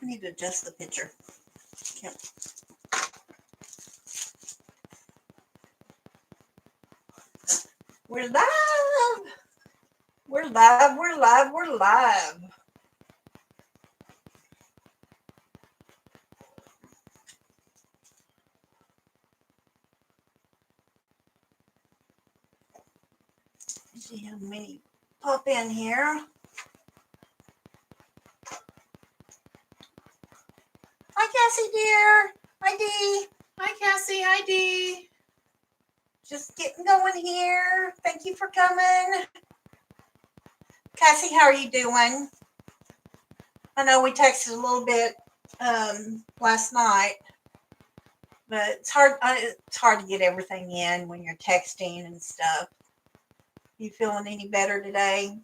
I need to adjust the picture. Yep. We're live. We're live. We're live. We're live. See how many pop in here. Hi, Cassie dear. Hi, Dee. Hi, Cassie. Hi, Dee. Just getting going here. Thank you for coming. Cassie, how are you doing? I know we texted a little bit last night, but it's hard to get everything in when you're texting and stuff. You feeling any better today?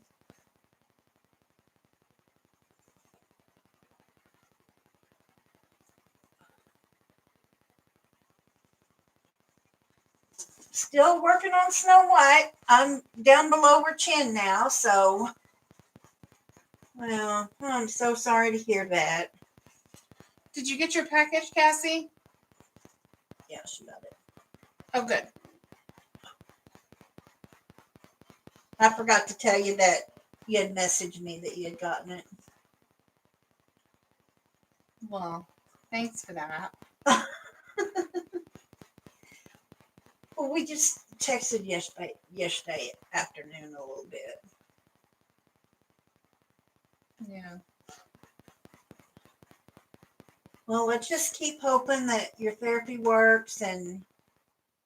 Still working on Snow White. I'm down below her chin now, so well, I'm so sorry to hear that. Did you get your package, Cassie? Yeah, she got it. Oh, good. I forgot to tell you that you had messaged me that you had gotten it. Well, thanks for that. Well, we just texted yesterday afternoon a little bit. Yeah. Well, let's just keep hoping that your therapy works and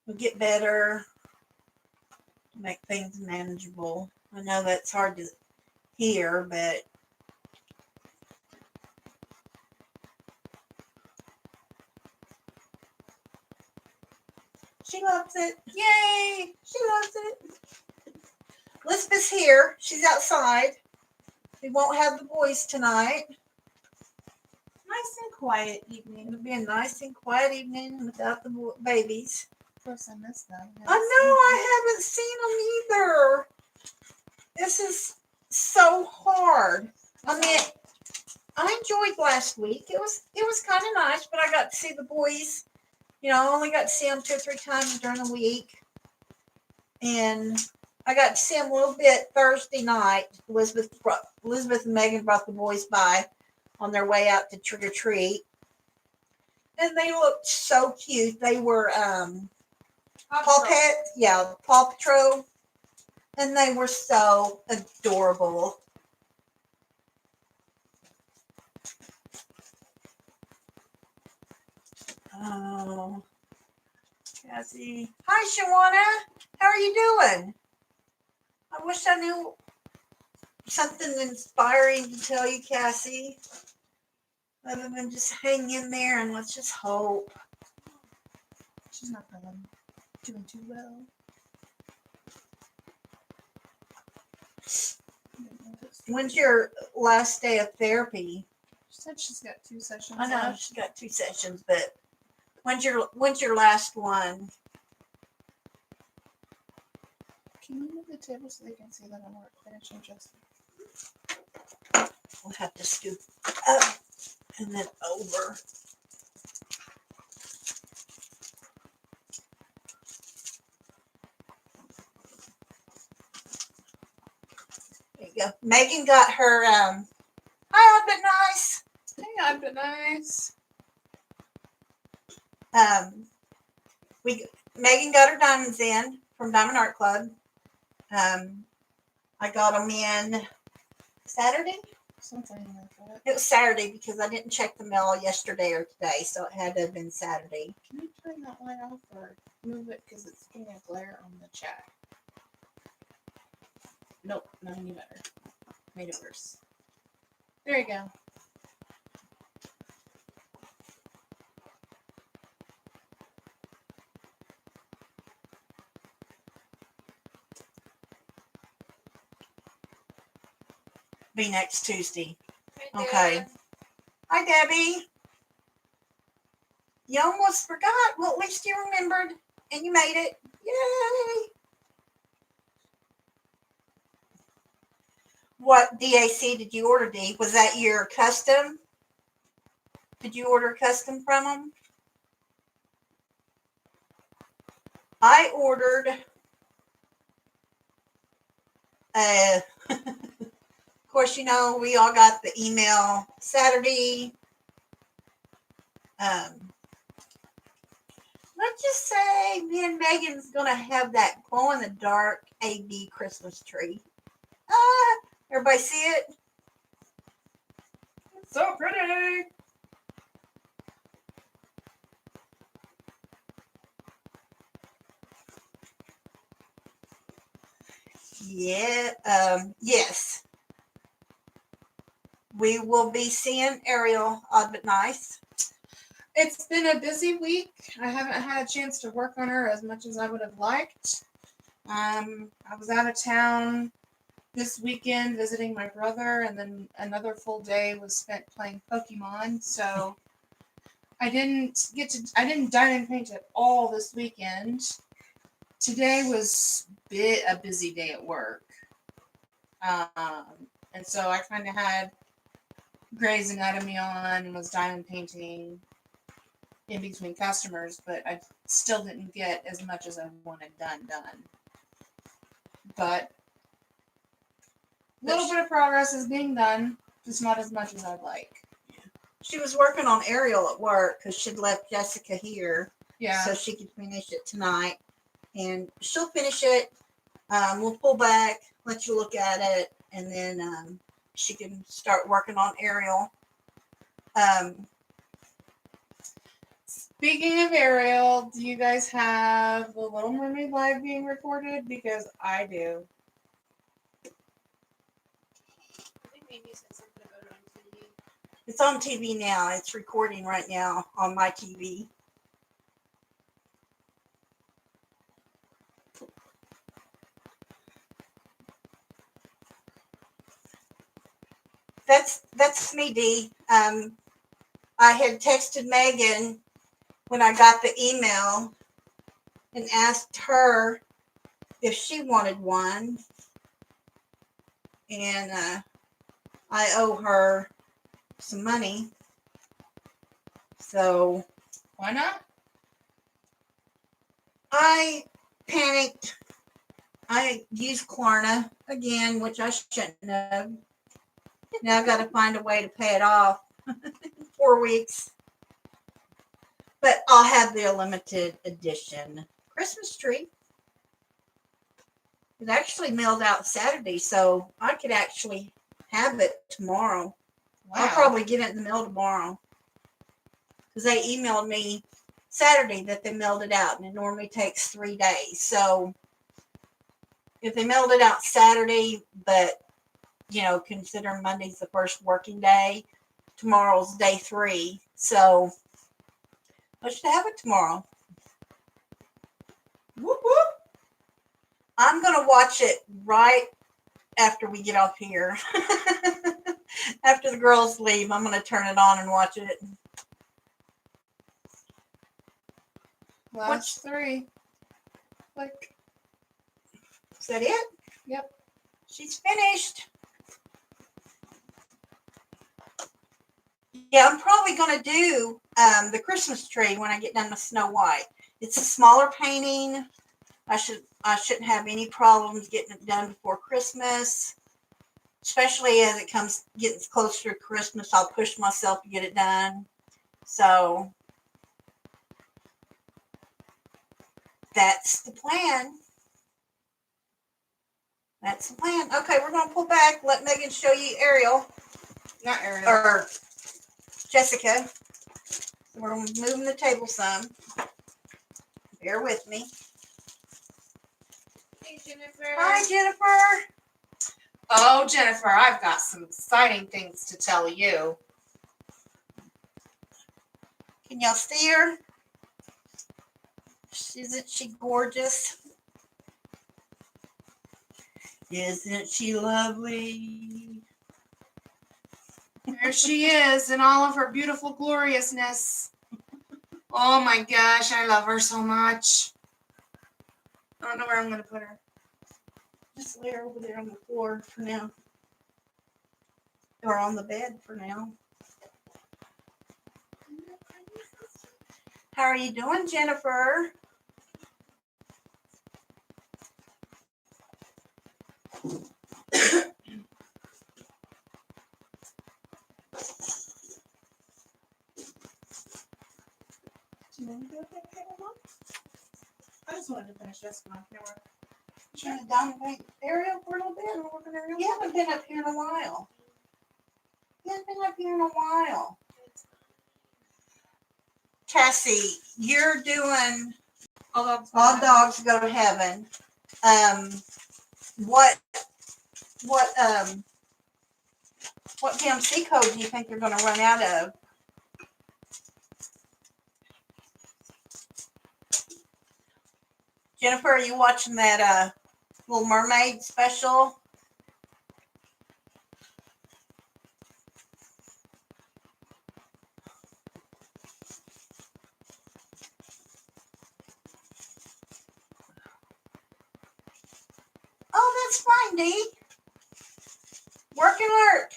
you'll get better, make things manageable. I know that's hard to hear, but she loves it. Yay! She loves it. Elizabeth's here. She's outside. We won't have the boys tonight. Nice and quiet evening. It'll be a nice and quiet evening without the babies. Of course, I missed them. I know, I haven't seen them either. This is so hard. I mean, I enjoyed last week. It was kind of nice, but I got to see the boys. You know, I only got to see them 2 or 3 times during the week, and I got to see them a little bit Thursday night. Elizabeth and Megan brought the boys by on their way out to trick or treat, and they looked so cute. They were Paw Patrol, and they were so adorable. Oh, Cassie. Hi, Shawana. How are you doing? I wish I knew something inspiring to tell you, Cassie. Other than just hang in there and let's just hope. She's not doing too well. When's your last day of therapy? She said she's got 2 sessions. I know left. she's got 2 sessions, but when's your last one? Can you move the table so they can see that I'm finishing just? We'll have to scoop up and then over. There you go. Megan got her hi, I've been nice. Hey, I've been nice. Megan got her diamonds in from Diamond Art Club. I got them in Saturday. Something like that. It was Saturday because I didn't check the mail yesterday or today, so it had to have been Saturday. Can you turn that light off or move it because it's getting a glare on the chat? Nope, not any better. Made it worse. There you go. Be next Tuesday. Hey, Okay. Dad. Hi, Debbie. You almost forgot. Well, at least you remembered and you made it. Yay! What DAC did you order, Dee? Was that your custom? Did you order custom from them? I ordered of course, we all got the email Saturday. Let's just say me and Megan's gonna have that glow in the dark AD Christmas tree. Everybody see it? It's so pretty. Yeah. Yes. We will be seeing Ariel, Odd But Nice. It's been a busy week. I haven't had a chance to work on her as much as I would have liked. I was out of town this weekend visiting my brother, and then another full day was spent playing Pokemon. So I didn't dine and paint at all this weekend. Today was a busy day at work. And so I kind of had Grey's Anatomy on and was diamond painting in between customers, but I still didn't get as much as I wanted done. But a little bit of progress is being done, just not as much as I'd like. She was working on Ariel at work because she'd left Jessica here Yeah. so she could finish it tonight. And she'll finish it. We'll pull back, let you look at it, and then she can start working on Ariel. Speaking of Ariel, do you guys have The Little Mermaid live being recorded? Because I do. I think maybe you said something about it on TV. It's on TV now. It's recording right now on my TV. That's me, Dee. I had texted Megan when I got the email and asked her if she wanted one. And I owe her some money. So Why not? I panicked. I used Klarna again, which I shouldn't have. Now I've got to find a way to pay it off. 4 weeks. But I'll have the limited edition Christmas tree. It actually mailed out Saturday, so I could actually have it tomorrow. Wow. I'll probably get it in the mail tomorrow. Because they emailed me Saturday that they mailed it out, and it normally takes 3 days. So if they mailed it out Saturday, but consider Monday's the first working day, tomorrow's day 3. So I should have it tomorrow. Whoop whoop. I'm gonna watch it right after we get off here. After the girls leave, I'm gonna turn it on and watch it. Last 3. Click. Is that it? Yep. She's finished. Yeah, I'm probably going to do the Christmas tree when I get done with Snow White. It's a smaller painting. I shouldn't have any problems getting it done before Christmas. Especially as it gets closer to Christmas, I'll push myself to get it done. So that's the plan. That's the plan. Okay, we're going to pull back. Let Megan show you Ariel. Not Ariel. Or Jessica. We're moving the table some. Bear with me. Hey, Jennifer. Hi, Jennifer. Oh, Jennifer, I've got some exciting things to tell you. Can y'all see her? Isn't she gorgeous? Isn't she lovely? There she is in all of her beautiful gloriousness. Oh my gosh, I love her so much. I don't know where I'm going to put her. Just lay her over there on the floor for now. Or on the bed for now. How are you doing, Jennifer? Do you want to go with that table, Mom? I just wanted to finish this one. There were Trying to dominate Ariel for a little bit. You haven't been up here in a while. You haven't been up here in a while. Cassie, you're doing all dogs. All Dogs Go to Heaven. What DMC code do you think you're going to run out of? Jennifer, are you watching that Little Mermaid special? Oh, that's fine, Dee. Work and lurk.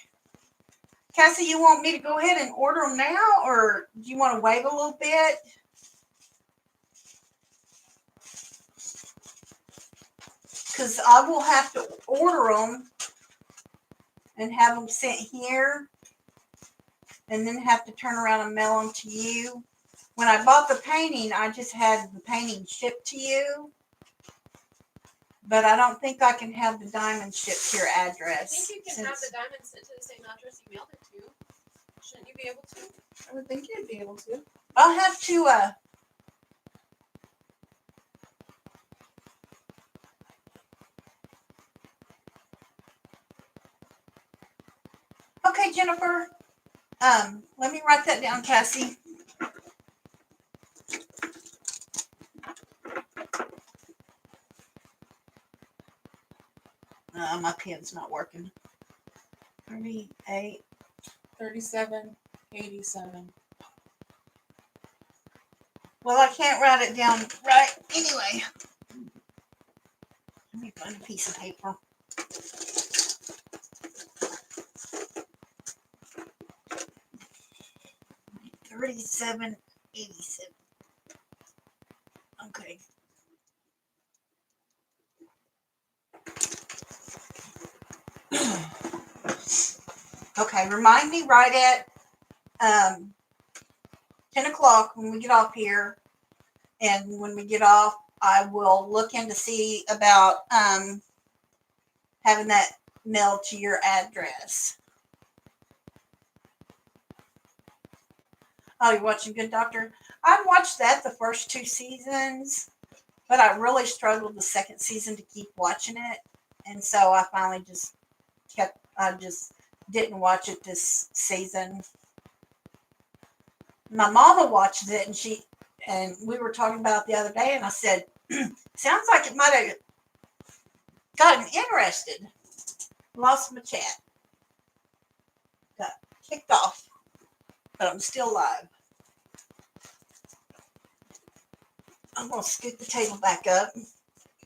Cassie, you want me to go ahead and order them now, or do you want to wait a little bit? Because I will have to order them and have them sent here, and then have to turn around and mail them to you. When I bought the painting, I just had the painting shipped to you. But I don't think I can have the diamond shipped to your I address. think you can have the diamond sent to the same address you mailed it to. Shouldn't you be able to? I would think you'd be able to. I'll have to okay, Jennifer. Let me write that down, Cassie. My pen's not working. 38. 37.87. Well, I can't write it down right anyway. Let me find a piece of paper. $37.87. Okay. Okay, remind me right at 10 o'clock when we get off here. And when we get off, I will look in to see about having that mailed to your address. Oh, you're watching Good Doctor? I watched that the first 2 seasons, but I really struggled the second season to keep watching it. And so I finally just didn't watch it this season. My mama watched it, and we were talking about it the other day, and I said, sounds like it might have gotten interested. Lost my chat. Got kicked off, but I'm still live. I'm going to scoot the table back up.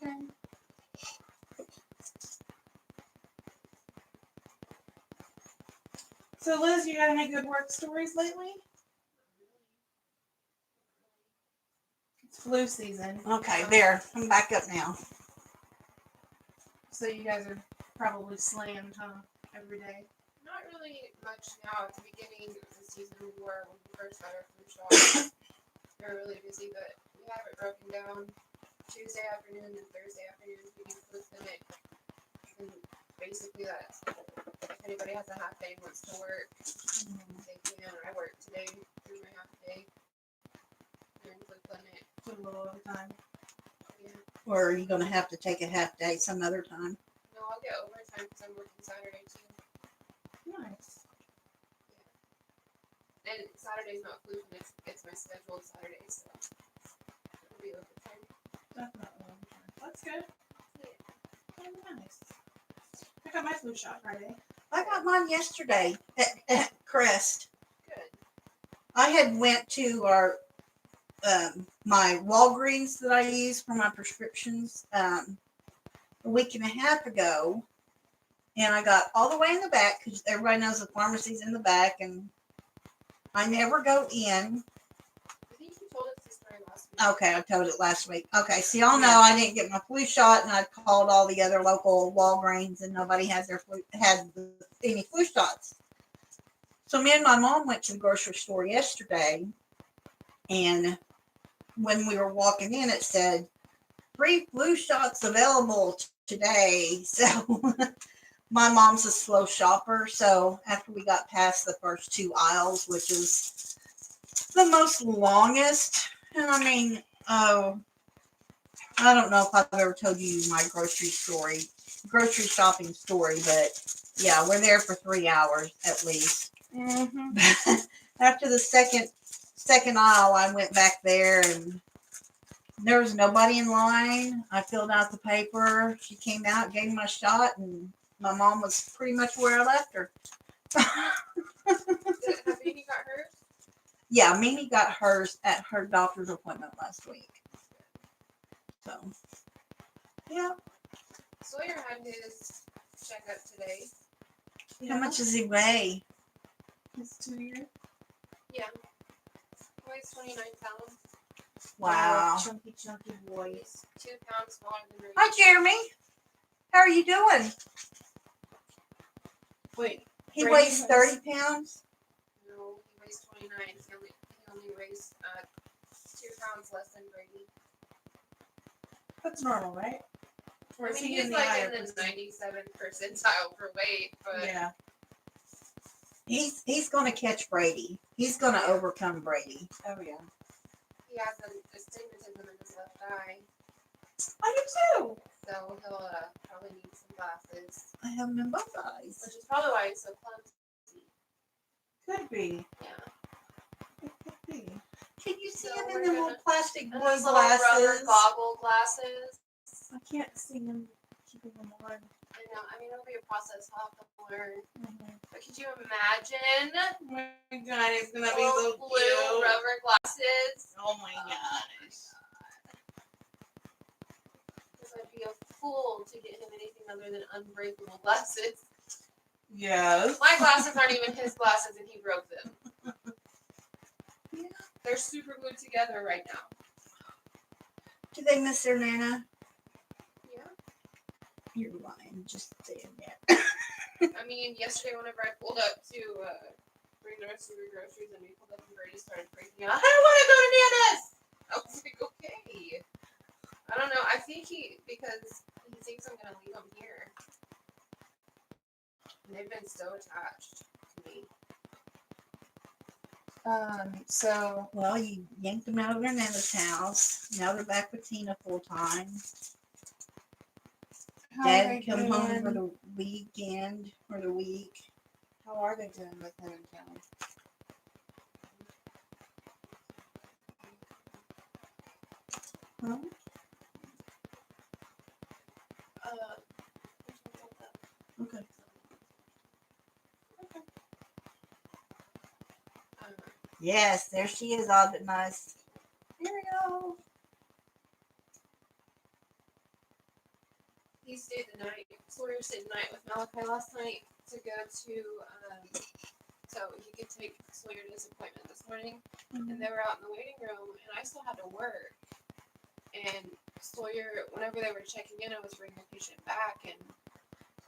Okay. So, Liz, you got any good work stories lately? It's flu season. Okay, there. I'm back up now. So you guys are probably slammed, huh? Every day. Not really much now. At the beginning of the season, when we first had our flu shot, we were really busy, but we have it broken down. Tuesday afternoon and Thursday afternoon, we do flu clinic. And basically, that's if anybody has a half day and wants to work, they can. I work today through my half day. And flu clinic. Do a little overtime. Yeah. Or are you going to have to take a half day some other time? No, I'll get overtime because I'm working Saturday too. Nice. And Saturday's not flu clinic, it's my scheduled Saturday, so it'll be overtime. Definitely overtime. That's good. Oh, nice. I got my flu shot Friday. I got mine yesterday at Crest. Good. I had went to our my Walgreens that I use for my prescriptions a week and a half ago, and I got all the way in the back because everybody knows the pharmacy's in the back, and I never go in. I think you told us to last week. Okay, I told it last week. Okay, so y'all know I didn't get my flu shot, and I called all the other local Walgreens, and nobody has any flu shots. So me and my mom went to the grocery store yesterday, and when we were walking in, it said 3 flu shots available today. So my mom's a slow shopper, so after we got past the first 2 aisles, which is the most longest, and I mean, oh, I don't know if I've ever told you my grocery shopping story, but yeah, we're there for 3 hours at least. Mm-hmm. After the second aisle, I went back there and there was nobody in line. I filled out the paper. She came out, gave me my shot, and my mom was pretty much where I left her. Have Amy got hers? Yeah, Mimi got hers at her doctor's appointment last week. So, yeah. Sawyer had his checkup today. How much does he weigh? It's 2 years. Yeah. He weighs 29 pounds. Wow. Chunky boy. He's 2 pounds smaller than Ruby. Hi, Jeremy. How are you doing? Wait. He Brady weighs has- 30 pounds. No, he weighs 29. He only weighs 2 pounds less than Brady. That's normal, right? Or I is mean, he he's in the like higher in the percent? 97th percentile for weight, but Yeah. He's going to catch Brady. He's going to overcome Brady. Oh yeah. he has an astigmatism in his left eye, I do too. so he'll probably need some glasses, I have him in both eyes. which is probably why he's so clumsy. Could be. Yeah. It could be. Can you see So him in we're the little gonna- plastic And blue those little rubber glasses? goggle glasses. I can't see him keeping them on. I know. I mean, it'll be a process. I'll have to learn. Mm-hmm. But could you imagine Oh my god, it's gonna be little so blue cute. rubber glasses? Oh my gosh. Because I'd be a fool to get him anything other than unbreakable glasses. Yes. My glasses aren't even his glasses, and he broke them. Yeah. They're super glued together right now. Do they miss their Nana? Yeah. You're lying. Just saying that. I mean, yesterday whenever I pulled up to bring the rest of your groceries, and we pulled up and Brady started freaking out. I don't want to go to Nana's. I was like, okay. I don't know. I think because he thinks I'm gonna leave him here. And they've been so attached to me. So Well, you yanked them out of their Nana's house. Now they're back with Tina full time. how are Dad they come home for doing? the weekend or the week. How are they doing with him in town? Huh? Okay. Yes, there she is, all but nice. Here we go. He stayed the night. Sawyer stayed the night with Malachi last night to go to, so he could take Sawyer to his appointment this morning. And they were out in the waiting room, and I still had to work. And Sawyer, whenever they were checking in, I was bringing the patient back, and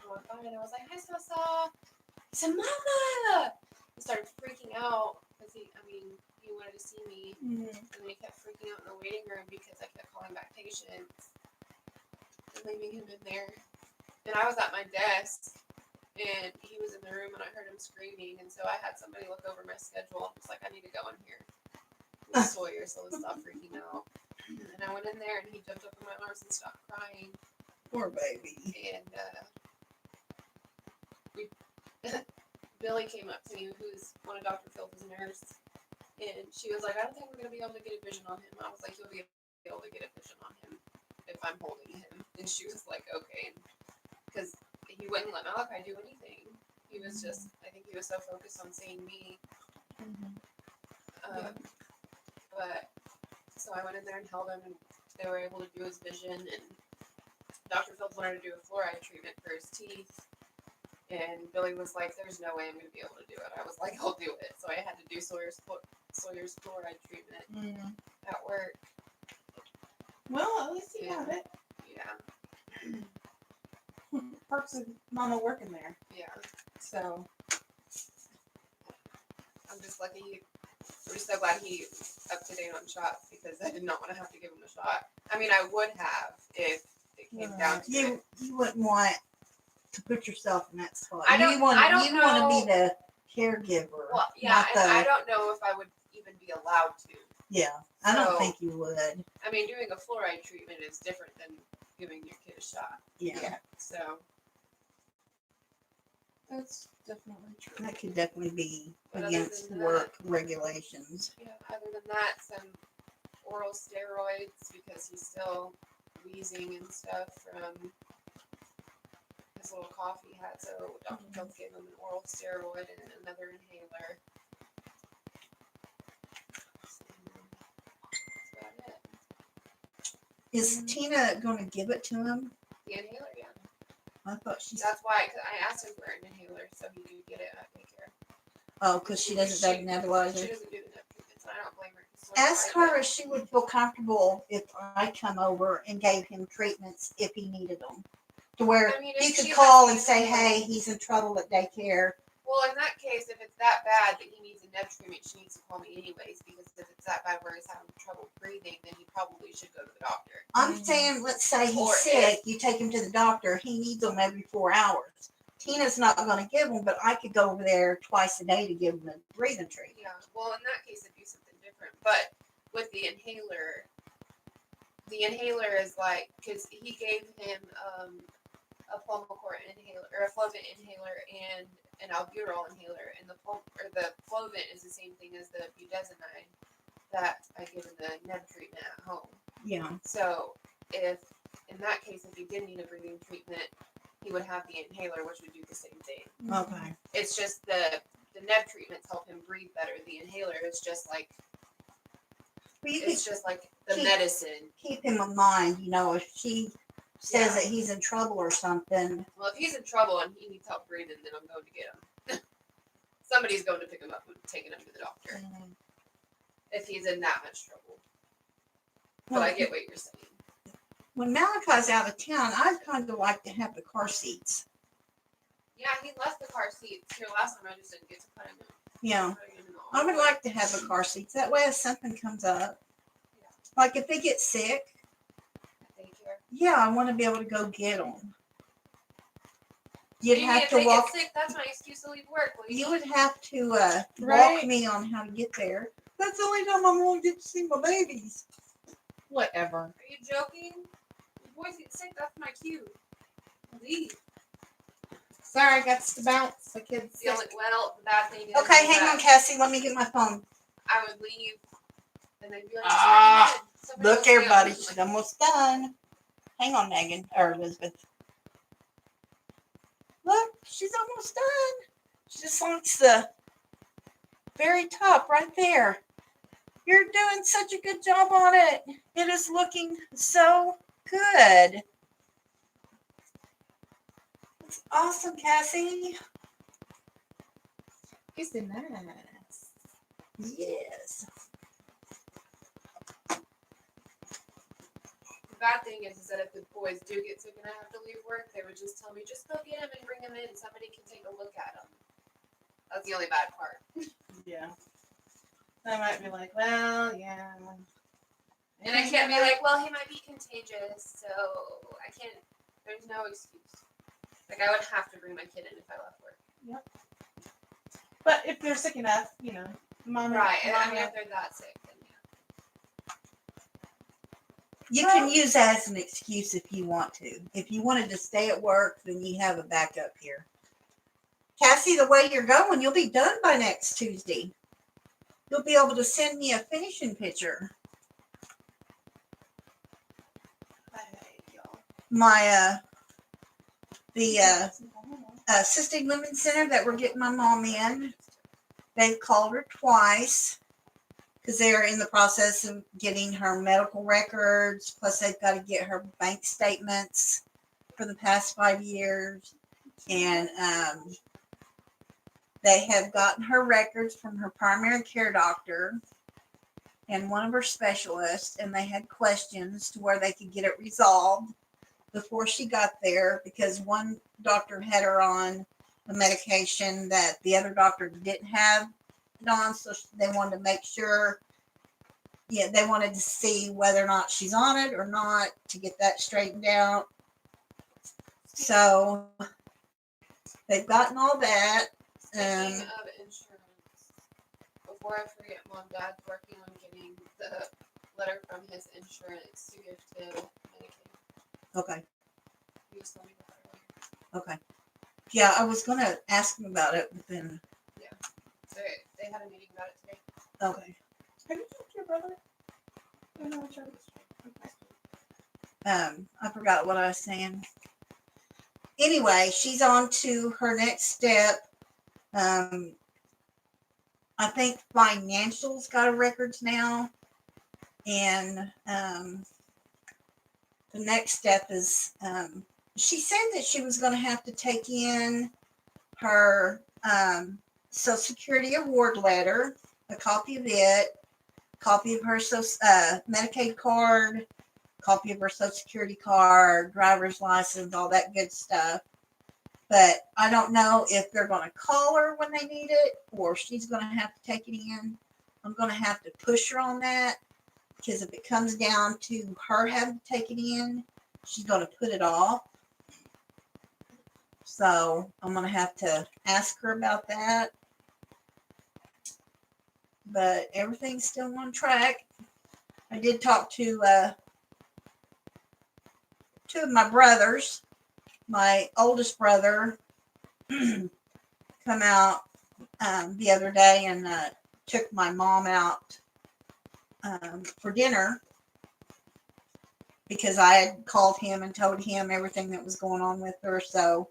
I went by, and I was like, "Hi, Sasa." He said, "Mama!" He started freaking out because he wanted to see me, Mm-hmm. and then he kept freaking out in the waiting room because I kept calling back patients and leaving him in there. And I was at my desk, and he was in the room, and I heard him screaming, and so I had somebody look over my schedule and was like, "I need to go in here with Sawyer so he'll stop freaking out." And I went in there, and he jumped up in my arms and stopped crying. Poor baby. And Billy came up to me, who's one of Dr. Phil's nurse, and she was like, "I don't think we're gonna be able to get a vision on him." I was like, "You'll be able to get a vision on him if I'm holding him." And she was like, "Okay," because he wouldn't let Malachi do anything. He was just, I think he was so focused on seeing me. But so I went in there and held him, and they were able to do his vision. And Dr. Phillips wanted to do a fluoride treatment for his teeth. And Billy was like, "There's no way I'm going to be able to do it." I was like, "I'll do it." So I had to do Sawyer's fluoride treatment at work. Well, at least you Yeah. got it. Yeah. Perks of mama working there. Yeah. So I'm just lucky. I'm just so glad he's up to date on shots because I did not want to have to give him a shot. I mean, I would have if it came down to it. You wouldn't want to put yourself in that spot. I don't You want to know. be the caregiver. Well, yeah, not and I the, don't know if I would even be allowed to. yeah. I don't So- think you would. I mean, doing a fluoride treatment is different than giving your kid a shot. Yeah. So, that's definitely true. That could definitely be But other against than work regulations. yeah, other than that, some oral steroids because he's still wheezing and stuff from his little cough he had. So Dr. Phil gave him an oral steroid and another inhaler. So, that's about it. Is Tina going to give it to him? The inhaler, yeah. I thought she. That's why 'cause I asked him for an inhaler so he could get it at daycare. Oh, because she doesn't do She nebulizer. doesn't do the nip treatments, and I don't blame her. 'Cause Ask when I her did- if she would feel comfortable if I come over and gave him treatments if he needed them. To where I mean, if he could she call lets and me say, know- hey, he's in trouble at daycare. Well, in that case, if it's that bad that he needs a neb treatment, she needs to call me anyways. Because if it's that bad where he's having trouble breathing, then he probably should go to the doctor. I'm saying, let's say he's Or sick, you take him to the doctor, he needs them every 4 hours. Tina's not going to give them, but I could go over there twice a day to give him a breathing treatment. Yeah. Well, in that case, it'd be something different. But with the inhaler is like because he gave him a Pulmicort inhaler or a Flovent inhaler and an albuterol inhaler, and the Flovent is the same thing as the budesonide that I give in the neb treatment at home. Yeah. So if in that case, if he did need a breathing treatment, he would have the inhaler, which would do the same thing. Okay. It's just the neb treatments help him breathe better. The inhaler is just like Well, you could it's just like the keep- medicine. keep him in mind, if she says Yeah. that he's in trouble or something. Well, if he's in trouble and he needs help breathing, then I'm going to get him. Somebody's going to pick him up and take him to the doctor if he's in that much trouble. But I get what you're saying. When Malachi's out of town, I'd kind of like to have the car seats. Yeah, he left the car seats here last time. I just didn't get to put him in. Yeah. Put him in the I would envelope. like to have the car seats. That way, if something comes up, like if they get sick, Thank you. yeah, I want to be able to go get them. You'd You have if to they walk. get sick, that's my excuse to leave work. Lady. You would have to walk Right. me on how to get there. That's the only time I'm going to get to see my babies. Whatever. Are you joking? If boys get sick, that's my cue. Leave. Sorry, got to bounce. The kids. The only the bad thing is Okay, is hang that on, Cassie. Let me get my phone. I would leave, and they'd be like, Ah, "Just bring him in." Somebody Look, else will be everybody, on. she's almost done. Hang on, Megan or Elizabeth. Look, she's almost done. She just wants the very top right there. You're doing such a good job on it. It is looking so good. It's awesome, Cassie. He's the nice. Yes. The bad thing is that if the boys do get sick and I have to leave work, they would just tell me, just go get him and bring him in. Somebody can take a look at him. That's the only bad part. Yeah. I might be like, well, yeah. And I can't be like, well, he might be contagious, so I can't. There's no excuse. Like I would have to bring my kid in if I left work. But if they're sick enough, mom. Right, and I mom- mean if they're that sick, then yeah. You can use that as an excuse if you want to. If you wanted to stay at work, then you have a backup here. Cassie, the way you're going, you'll be done by next Tuesday. You'll be able to send me a finishing picture. My the assisted living center that we're getting my mom in, they've called her twice because they're in the process of getting her medical records. Plus, they've got to get her bank statements for the past 5 years, and they have gotten her records from her primary care doctor. and one of her specialists, and they had questions to where they could get it resolved before she got there, because one doctor had her on a medication that the other doctor didn't have it on, so they wanted to make sure. Yeah, they wanted to see whether or not she's on it or not to get that straightened out. So they've gotten all that. Speaking of insurance, before I forget, Mom, Dad's working on getting the letter from his insurance to give to Medicaid. Okay, He was telling me about it earlier. okay. Yeah, I was gonna ask him about it, but then They had a meeting about it today. okay. Have you talked to your brother? I know it's right. I forgot what I was saying. Anyway, she's on to her next step. I think financials got a records now, and the next step is she said that she was going to have to take in her Social Security award letter, a copy of it, copy of her Medicaid card, copy of her Social Security card, driver's license, all that good stuff. But I don't know if they're going to call her when they need it or she's going to have to take it in. I'm going to have to push her on that, because if it comes down to her having to take it in, she's going to put it off. So I'm going to have to ask her about that. But everything's still on track. I did talk to two of my brothers. My oldest brother come out the other day and took my mom out for dinner, because I had called him and told him everything that was going on with her. So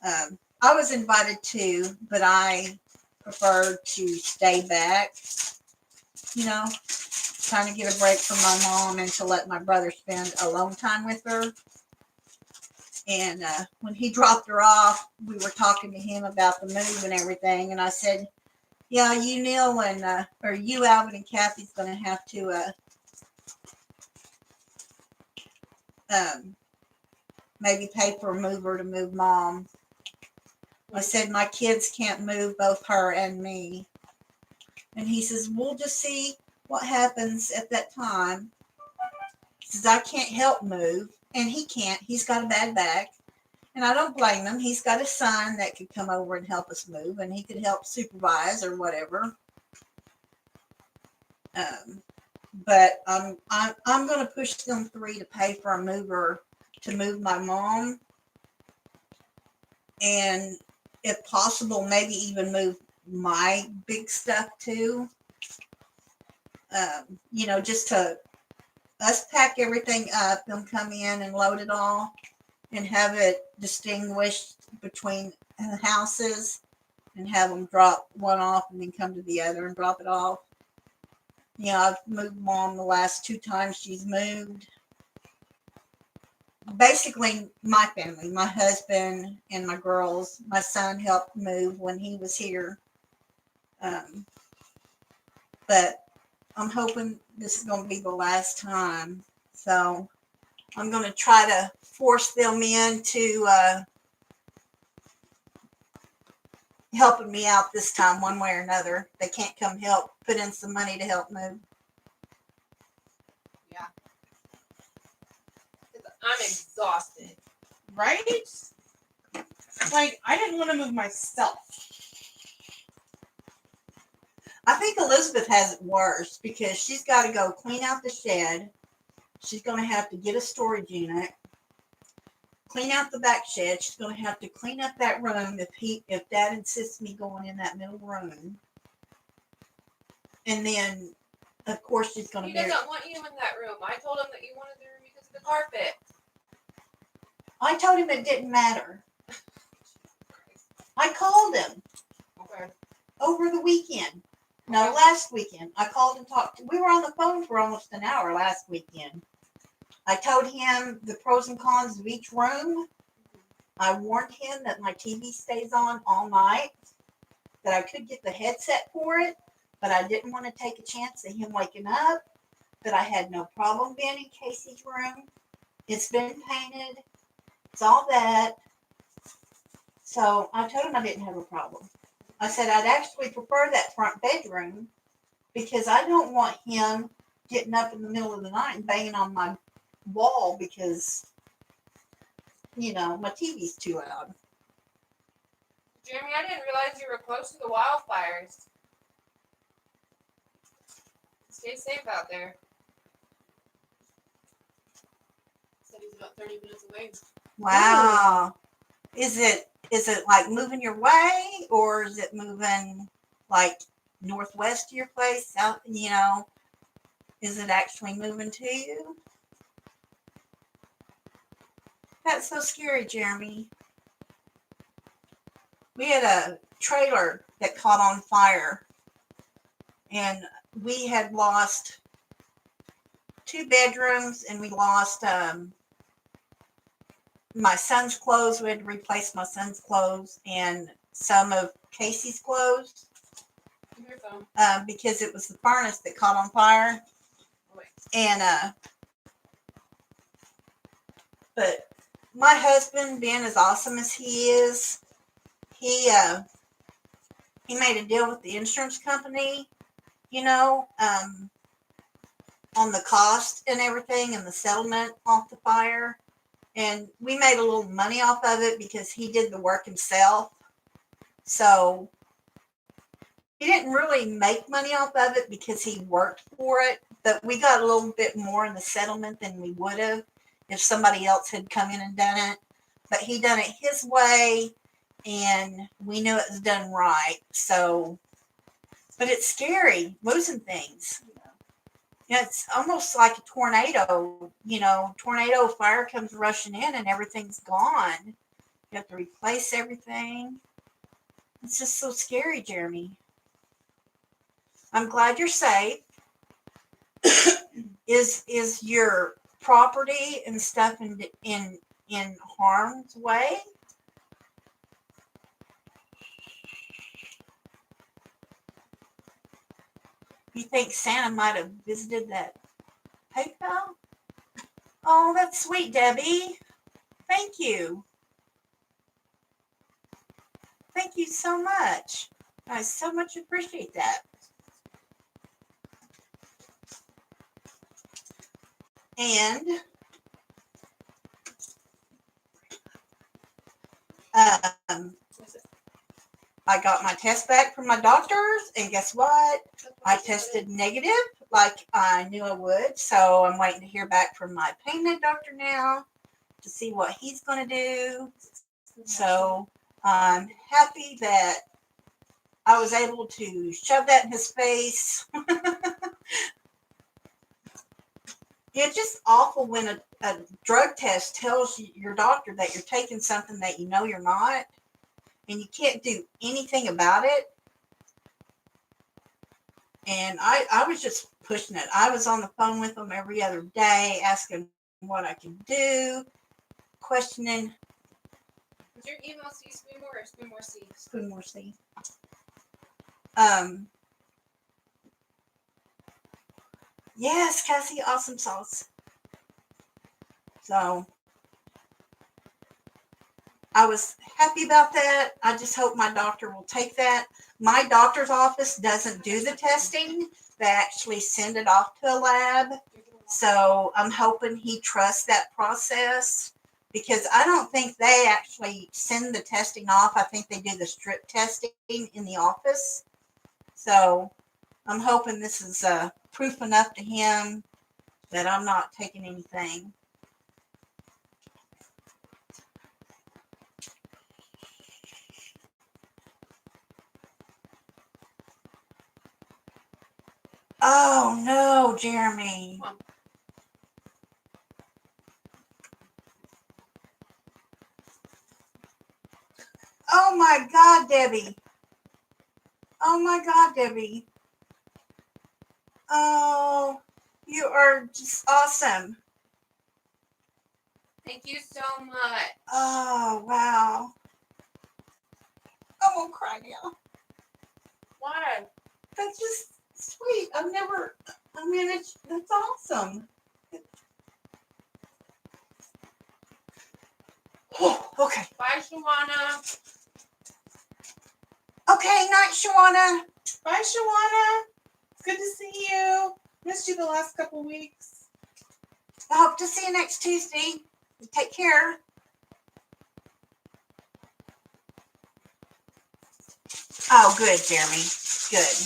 I was invited too, but I preferred to stay back, trying to get a break from my mom and to let my brother spend alone time with her. And when he dropped her off, we were talking to him about the move and everything. And I said, yeah, you, Neil, and or you, Alvin, and Kathy's going to have to maybe pay for a mover to move Mom. I said, my kids can't move both her and me. And he says, we'll just see what happens at that time. He says, I can't help move. And he can't. He's got a bad back. And I don't blame him. He's got a son that could come over and help us move, and he could help supervise or whatever. But I'm going to push them three to pay for a mover to move my mom, and if possible, maybe even move my big stuff too. Just to us pack everything up, them come in and load it all, and have it distinguished between the houses, and have them drop one off and then come to the other and drop it off. I've moved Mom the last 2 times she's moved. Basically, my family, my husband and my girls, my son helped move when he was here. But I'm hoping this is going to be the last time. So I'm going to try to force them into helping me out this time, one way or another. They can't come help, put in some money to help move. Yeah. I'm exhausted. Right? Like, I didn't want to move myself. I think Elizabeth has it worse, because she's got to go clean out the shed. She's going to have to get a storage unit, clean out the back shed. She's going to have to clean up that room if Dad insists me going in that middle room. And then, of course, she's going to He be. doesn't want you in that room. I told him that you wanted the room because of the carpet. I told him it didn't matter. I called him Okay. over the weekend. No, last weekend. I called and talked. We were on the phone for almost an hour last weekend. I told him the pros and cons of each room. I warned him that my TV stays on all night, that I could get the headset for it, but I didn't want to take a chance of him waking up. But I had no problem being in Casey's room. It's been painted. It's all that. So I told him I didn't have a problem. I said I'd actually prefer that front bedroom because I don't want him getting up in the middle of the night and banging on my wall because, my TV's too loud. Jeremy, I didn't realize you were close to the wildfires. Stay safe out there. Said he's about 30 minutes away. Wow. Is it like moving your way or is it moving like northwest to your place? South, is it actually moving to you? That's so scary, Jeremy. We had a trailer that caught on fire and we had lost 2 bedrooms and we lost my son's clothes. We had to replace my son's clothes and some of Casey's clothes Your phone. because it was the furnace that caught on fire. Wait. And but my husband, being as awesome as he is, he made a deal with the insurance company, on the cost and everything and the settlement off the fire. And we made a little money off of it because he did the work himself. So he didn't really make money off of it because he worked for it, but we got a little bit more in the settlement than we would have if somebody else had come in and done it. But he done it his way and we knew it was done right. So, but it's scary losing things. It's almost like a tornado, tornado fire comes rushing in and everything's gone. You have to replace everything. It's just so scary, Jeremy. I'm glad you're safe. Is your property and stuff in harm's way? You think Santa might have visited that PayPal? Oh, that's sweet, Debbie. Thank you. Thank you so much. I so much appreciate that. And I got my test back from my doctors, and guess what? I tested negative like I knew I would. So I'm waiting to hear back from my pain med doctor now to see what he's going to do. So I'm happy that I was able to shove that in his face. It's just awful when a drug test tells your doctor that you're taking something that you're not, and you can't do anything about it. And I was just pushing it. I was on the phone with them every other day, asking what I could do, questioning. Is your email C Spoonmore or Spoonmore C? Spoonmore C. Yes, Cassie, awesome sauce. So I was happy about that. I just hope my doctor will take that. My doctor's office doesn't do the testing. They actually send it off to a lab. So I'm hoping he trusts that process because I don't think they actually send the testing off. I think they do the strip testing in the office. So I'm hoping this is proof enough to him that I'm not taking anything. Oh no, Jeremy. Oh my God, Debbie. Oh my God, Debbie. Oh, you are just awesome. Thank you so much. Oh, wow. I won't cry now. Why? That's just Sweet. That's awesome. Oh, okay. Bye, Shawana. Okay, night, Shawana. Bye, Shawana. It's good to see you. Missed you the last couple weeks. I hope to see you next Tuesday. Take care. Oh, good, Jeremy. Good.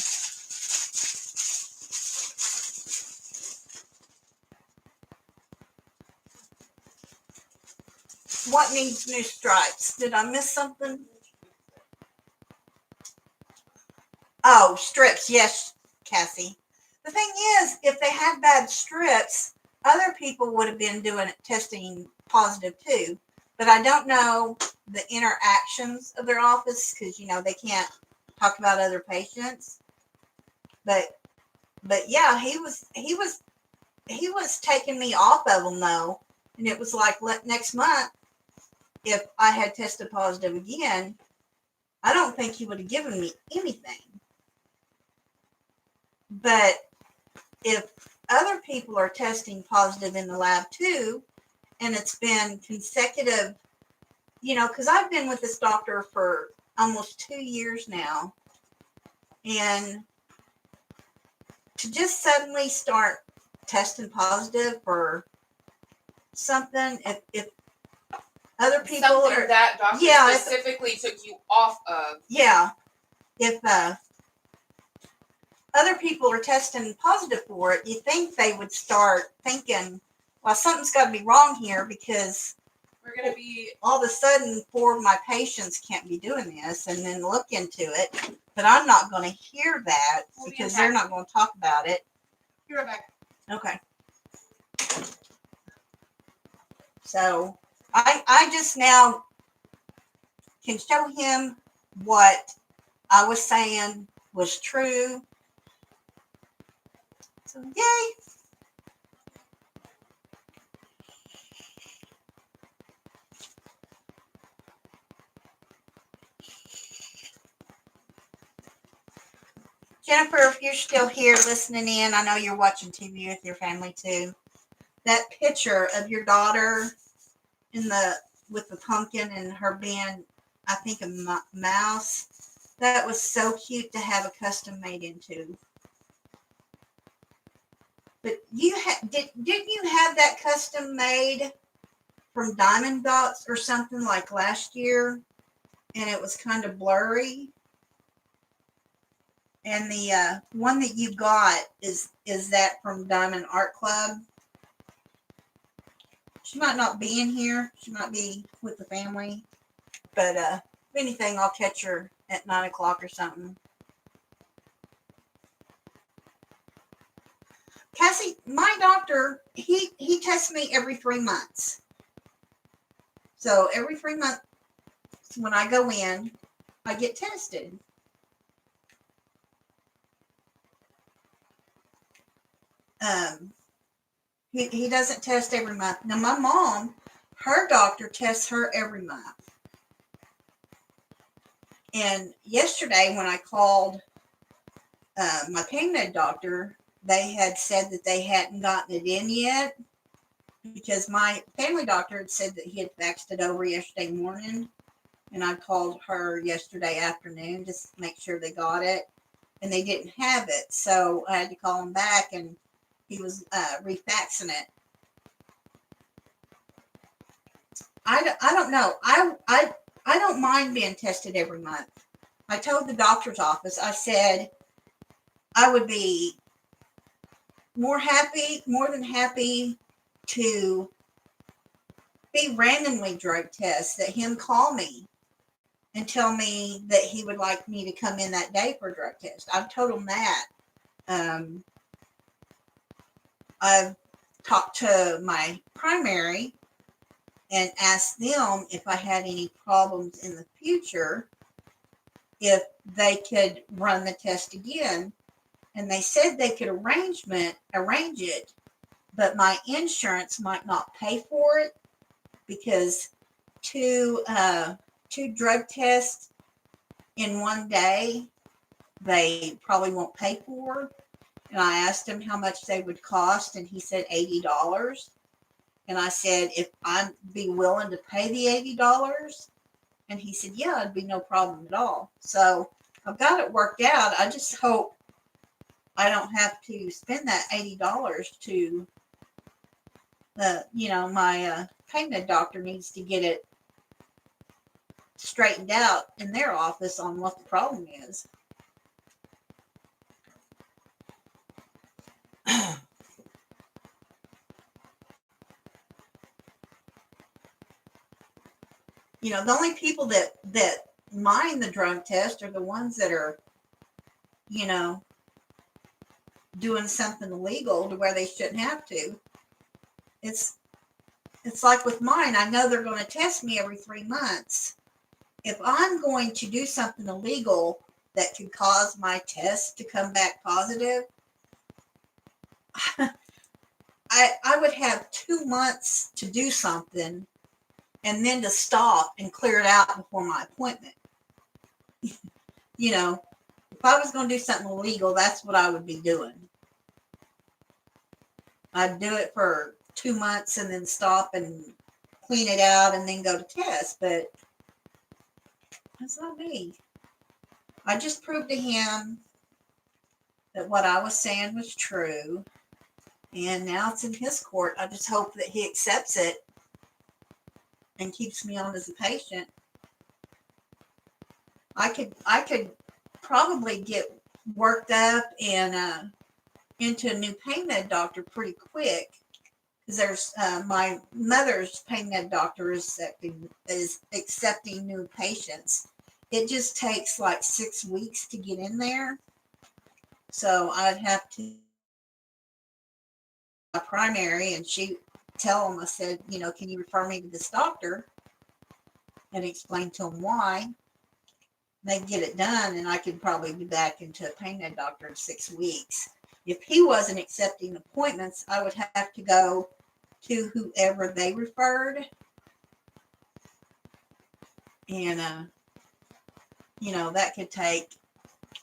What needs new stripes? Did I miss something? Oh, strips. Yes, Cassie. The thing is, if they had bad strips, other people would have been doing it, testing positive too. But I don't know the interactions of their office because they can't talk about other patients. But yeah, he was taking me off of them though, and it was like next month if I had tested positive again, I don't think he would have given me anything. But if other people are testing positive in the lab too, and it's been consecutive, because I've been with this doctor for almost 2 years now, and to just suddenly start testing positive for something, if other people Something are, that doctor Yeah, specifically took you off of. yeah, if other people are testing positive for it, you think they would start thinking, well, something's got to be wrong here because We're gonna be all of a sudden 4 of my patients can't be doing this, and then look into it. But I'm not going to hear that We'll be because in they're touch. not going to talk about it. be right back. Okay. So I just now can show him what I was saying was true. So yay. Jennifer, if you're still here listening in, I know you're watching TV with your family too. That picture of your daughter with the pumpkin and her being, I think, a mouse, that was so cute to have a custom made into. But didn't you have that custom made from Diamond Dots or something like last year, and it was kind of blurry? And the one that you got is that from Diamond Art Club? She might not be in here. She might be with the family. But if anything, I'll catch her at 9 o'clock or something. Cassie, my doctor, he tests me every 3 months. So every 3 months when I go in, I get tested. He doesn't test every month. Now my mom, her doctor tests her every month. And yesterday when I called my pain med doctor, they had said that they hadn't gotten it in yet because my family doctor had said that he had faxed it over yesterday morning, and I called her yesterday afternoon just to make sure they got it, and they didn't have it, so I had to call him back, and he was refaxing it. I don't know. I don't mind being tested every month. I told the doctor's office, I said I would be more than happy to be randomly drug tests, that him call me and tell me that he would like me to come in that day for a drug test. I've told him that. I've talked to my primary and asked them if I had any problems in the future, if they could run the test again. And they said they could arrange it, but my insurance might not pay for it because two drug tests in one day they probably won't pay for. And I asked him how much they would cost, and he said $80. And I said, if I'd be willing to pay the $80, and he said, yeah, it'd be no problem at all. So I've got it worked out. I just hope I don't have to spend that $80 to my pain med doctor needs to get it straightened out in their office on what the problem is. The only people that mind the drug test are the ones that are, doing something illegal to where they shouldn't have to. It's like with mine. I know they're going to test me every 3 months. If I'm going to do something illegal that could cause my test to come back positive, I would have 2 months to do something and then to stop and clear it out before my appointment. If I was going to do something illegal, that's what I would be doing. I'd do it for 2 months and then stop and clean it out and then go to test, but that's not me. I just proved to him that what I was saying was true, and now it's in his court. I just hope that he accepts it and keeps me on as a patient. I could probably get worked up and into a new pain med doctor pretty quick, because there's my mother's pain med doctor is accepting new patients. It just takes like 6 weeks to get in there, so I'd have to a primary, and she tell them, I said, can you refer me to this doctor, and explain to them why. They get it done, and I could probably be back into a pain med doctor in 6 weeks. If he wasn't accepting appointments, I would have to go to whoever they referred. And, that could take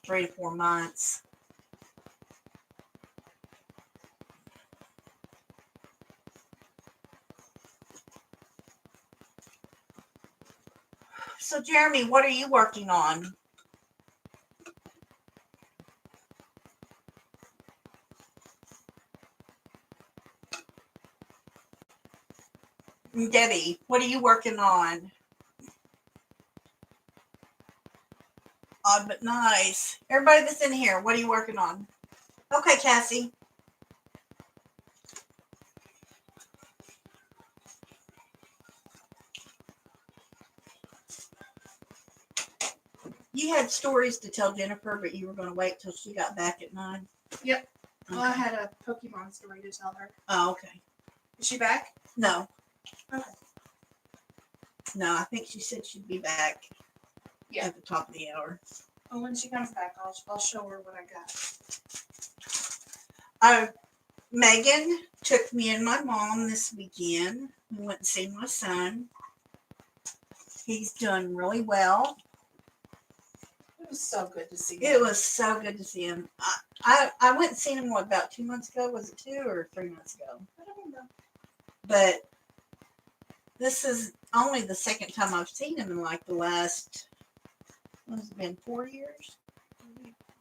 3 to 4 months. So, Jeremy, what are you working on? Debbie, what are you working on? Odd but nice. Everybody that's in here, what are you working on? Okay, Cassie. You had stories to tell Jennifer, but you were going to wait till she got back at 9. Yep. Okay. Well, I had a Pokemon story to tell her. Oh, okay. Is she back? No. Okay. No, I think she said she'd be back at the top of the hour. Well, when she comes back, I'll show her what I got. Megan took me and my mom this weekend. We went and seen my son. He's doing really well. It was so good to see him. It was so good to see him. I went and seen him, about 2 months ago? Was it 2 or 3 months ago? I don't know. But this is only the second time I've seen him in like the last, what has it been, 4 years?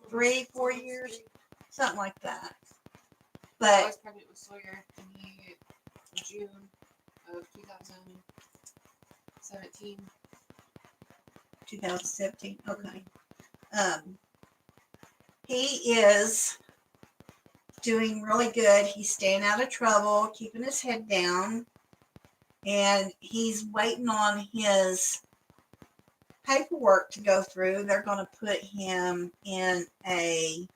3, 4 years? Something like that. I But was pregnant with Sawyer in June of 2017. 2017, okay. He is doing really good. He's staying out of trouble, keeping his head down, and he's waiting on his paperwork to go through. They're going to put him in a,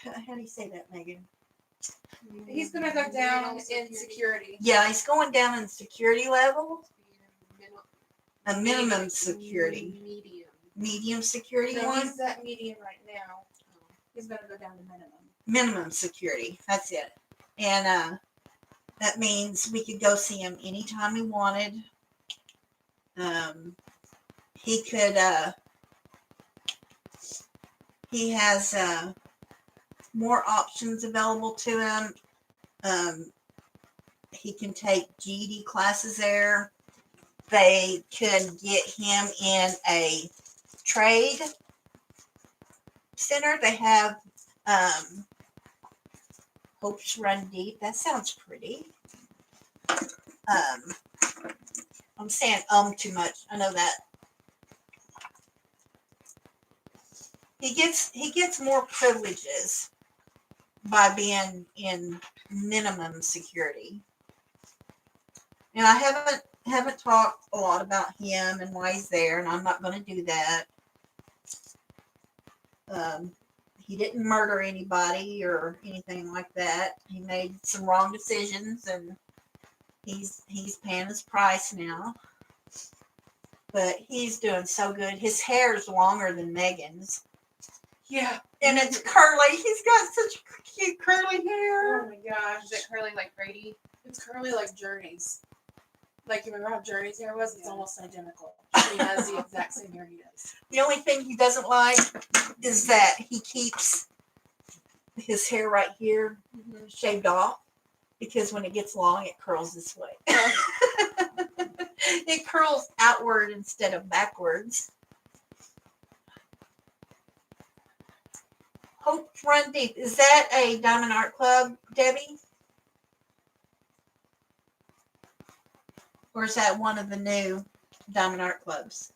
how do you say that, Megan? He's gonna go down in security. Yeah, he's going down in security level, a minimum security, medium security No, one. he's at medium right now. He's gonna go down to minimum. Minimum security, that's it. And that means we could go see him anytime we wanted. He could he has more options available to him. He can take GED classes there. They can get him in a trade center. They have Hopes Run Deep. That sounds pretty. I'm saying too much. I know that. He gets more privileges by being in minimum security. And I haven't talked a lot about him and why he's there, and I'm not going to do that. He didn't murder anybody or anything like that. He made some wrong decisions, and he's paying his price now. But he's doing so good. His hair is longer than Megan's. Yeah. And it's curly. He's got such cute curly hair. Oh my gosh. Is it curly like Brady? It's curly like Journey's. Like, you remember how Journey's hair was? It's almost identical. She has the exact same hair he does. The only thing he doesn't like is that he keeps his hair right here shaved off, because when it gets long, it curls this way. It curls outward instead of backwards. Hope Run Deep. Is that a Diamond Art Club, Debbie? Or is that one of the new Diamond Art Clubs?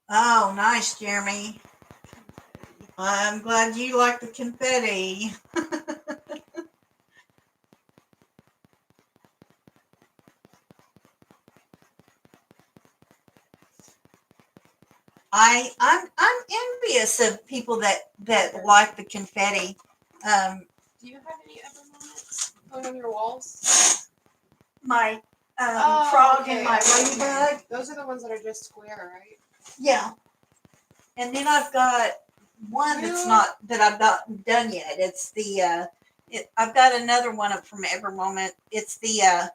Oh, nice, Jeremy. I'm glad you like the confetti. I'm envious of people that like the confetti. Do you have any ever moments going on your walls? My Oh, frog okay. and my ladybug. Those are the ones that are just square, right? Yeah. And then I've got one that's not that I've not done yet. It's the I've got another one up from Ever Moment. It's the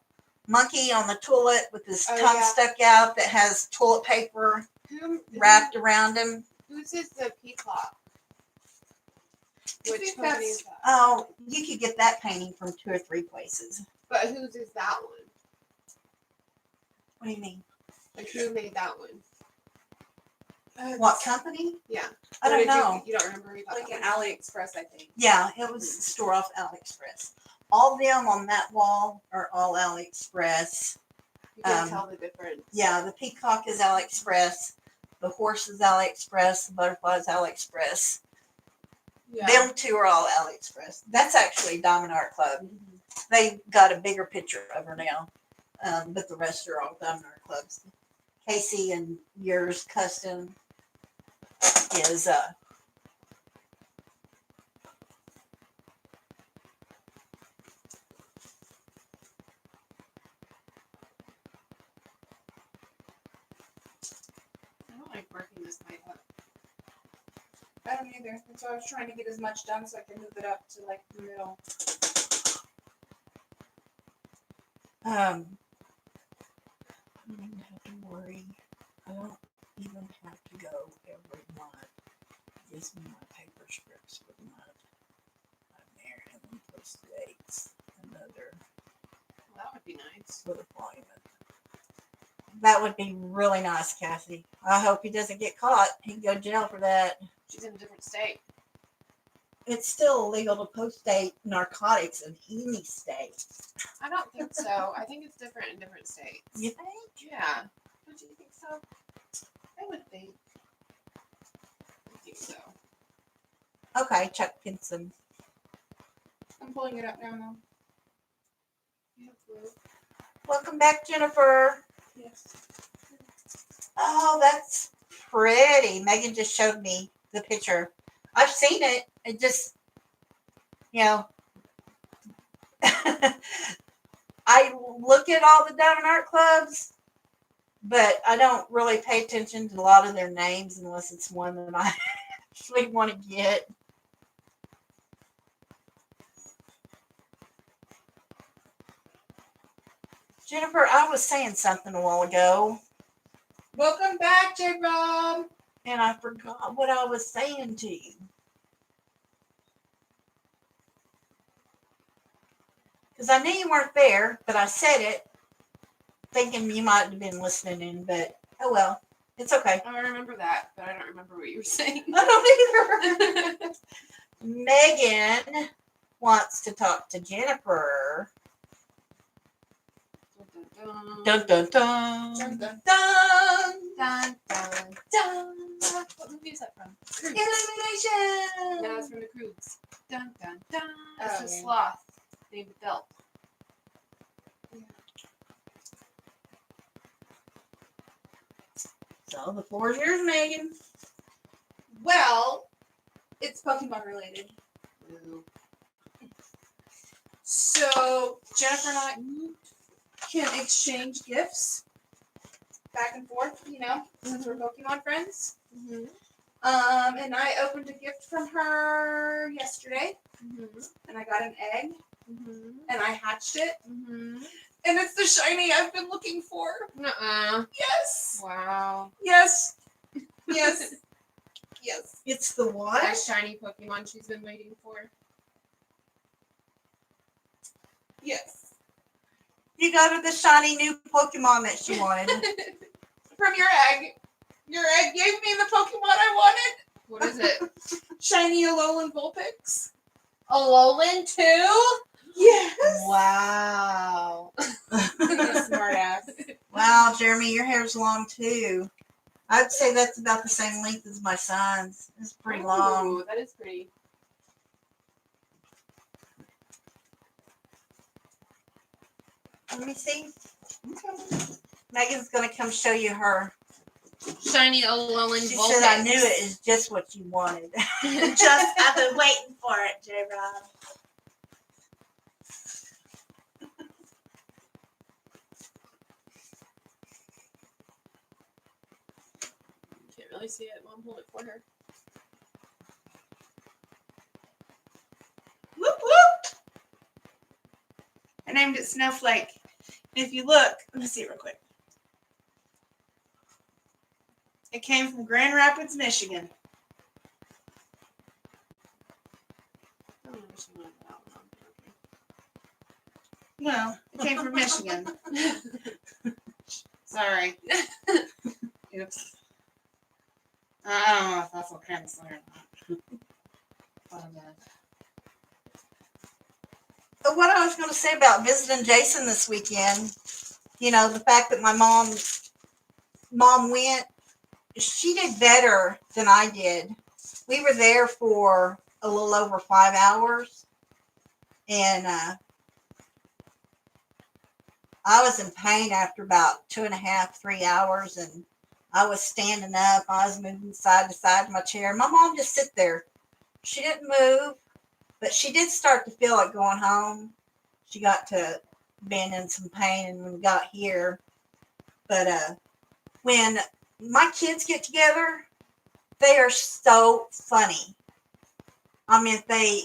monkey on the toilet with his Oh, tongue yeah. stuck out that has toilet paper wrapped around him. Whose is the peacock? I Which think company that's- is that? Oh, you could get that painting from 2 or 3 places. But whose is that one? What do you mean? Like who made that one? What company? Yeah. I Or don't did know. You don't remember who you got Like that an one? AliExpress, I think. Yeah, it was a store off AliExpress. All of them on that wall are all AliExpress. You can um, tell the difference. Yeah, the peacock is AliExpress. The horse is AliExpress. The butterfly is AliExpress. Yeah. Them two are all AliExpress. That's actually Diamond Art Club. Mhm. They got a bigger picture of her now, but the rest are all Diamond Art Clubs. Casey and yours custom is I don't like working this night up. I don't either. That's why I was trying to get as much done so I can move it up to like the middle. you don't have to worry. I don't even have to go every month. Gives me my paper strips for the month. I'm there and then post dates. Another Well, that would be nice. for the appointment. That would be really nice, Kathy. I hope he doesn't get caught. He can go to jail for that. She's in a different state. It's still illegal to post date narcotics in any state. I don't think so. I think it's different in different states. You think? Yeah. Don't you think so? I would think. I think so. Okay, Chuck Pinson. I'm pulling it up now, though. You have blue. Welcome back, Jennifer. Yes. Oh, that's pretty. Megan just showed me the picture. I've seen it. It just, you know, I look at all the Diamond Art Clubs, but I don't really pay attention to a lot of their names unless it's one that I actually want to get. Jennifer, I was saying something a while ago, Welcome back, J Rob. and I forgot what I was saying to you. Because I knew you weren't there, but I said it thinking you might have been listening in, but oh well. It's okay. I remember that, but I don't remember what you were saying. I don't either. Megan wants to talk to Jennifer. Dun dun dun. Dun, dun. Dun Dun, dun. dun. What movie is that from? Illumination. No, it's from the Croods. Dun dun dun. It's Oh, a yeah. sloth named Belt. So the floor is yours, Megan. Well, it's Pokemon related. So Jennifer and I can exchange gifts back and forth, you know, since we're Pokemon friends. Mm-hmm. And I opened a gift from her yesterday, Mm-hmm. and I got an egg, Mm-hmm. and I hatched it, Mm-hmm. and it's the shiny I've been looking for. Nuh-uh. Yes, Wow. yes, yes, yes. It's the That what? shiny Pokemon she's been waiting for. Yes. You got her the shiny new Pokemon that she wanted. From your egg. Your egg gave me the Pokemon I wanted. What is it? Shiny Alolan Vulpix. Alolan too? Yes. Wow. Smart ass. Wow, Jeremy, your hair's long too. I'd say that's about the same length as my son's. It's pretty long. Ooh, that is pretty. Let me see. Megan's gonna come show you her. Shiny Alolan She Vulpix. said I knew it is just what you wanted. Just I've been waiting for it, J Rob. Can't really see it. Mom, hold it for her. Whoop whoop. I named it Snowflake. And if you look, let me see it real quick. It came from Grand Rapids, Michigan. I don't know if she wanted that one. Well, it came from Michigan. Sorry. Oops. I don't know if that's what kind of swear or not. But what I was going to say about visiting Jason this weekend, you know, the fact that my mom went, she did better than I did. We were there for a little over 5 hours, and I was in pain after about 2.5, 3 hours, and I was standing up. I was moving side to side in my chair. My mom just sit there. She didn't move, but she did start to feel like going home. She got to being in some pain, and when we got here, but when my kids get together, they are so funny. I mean, they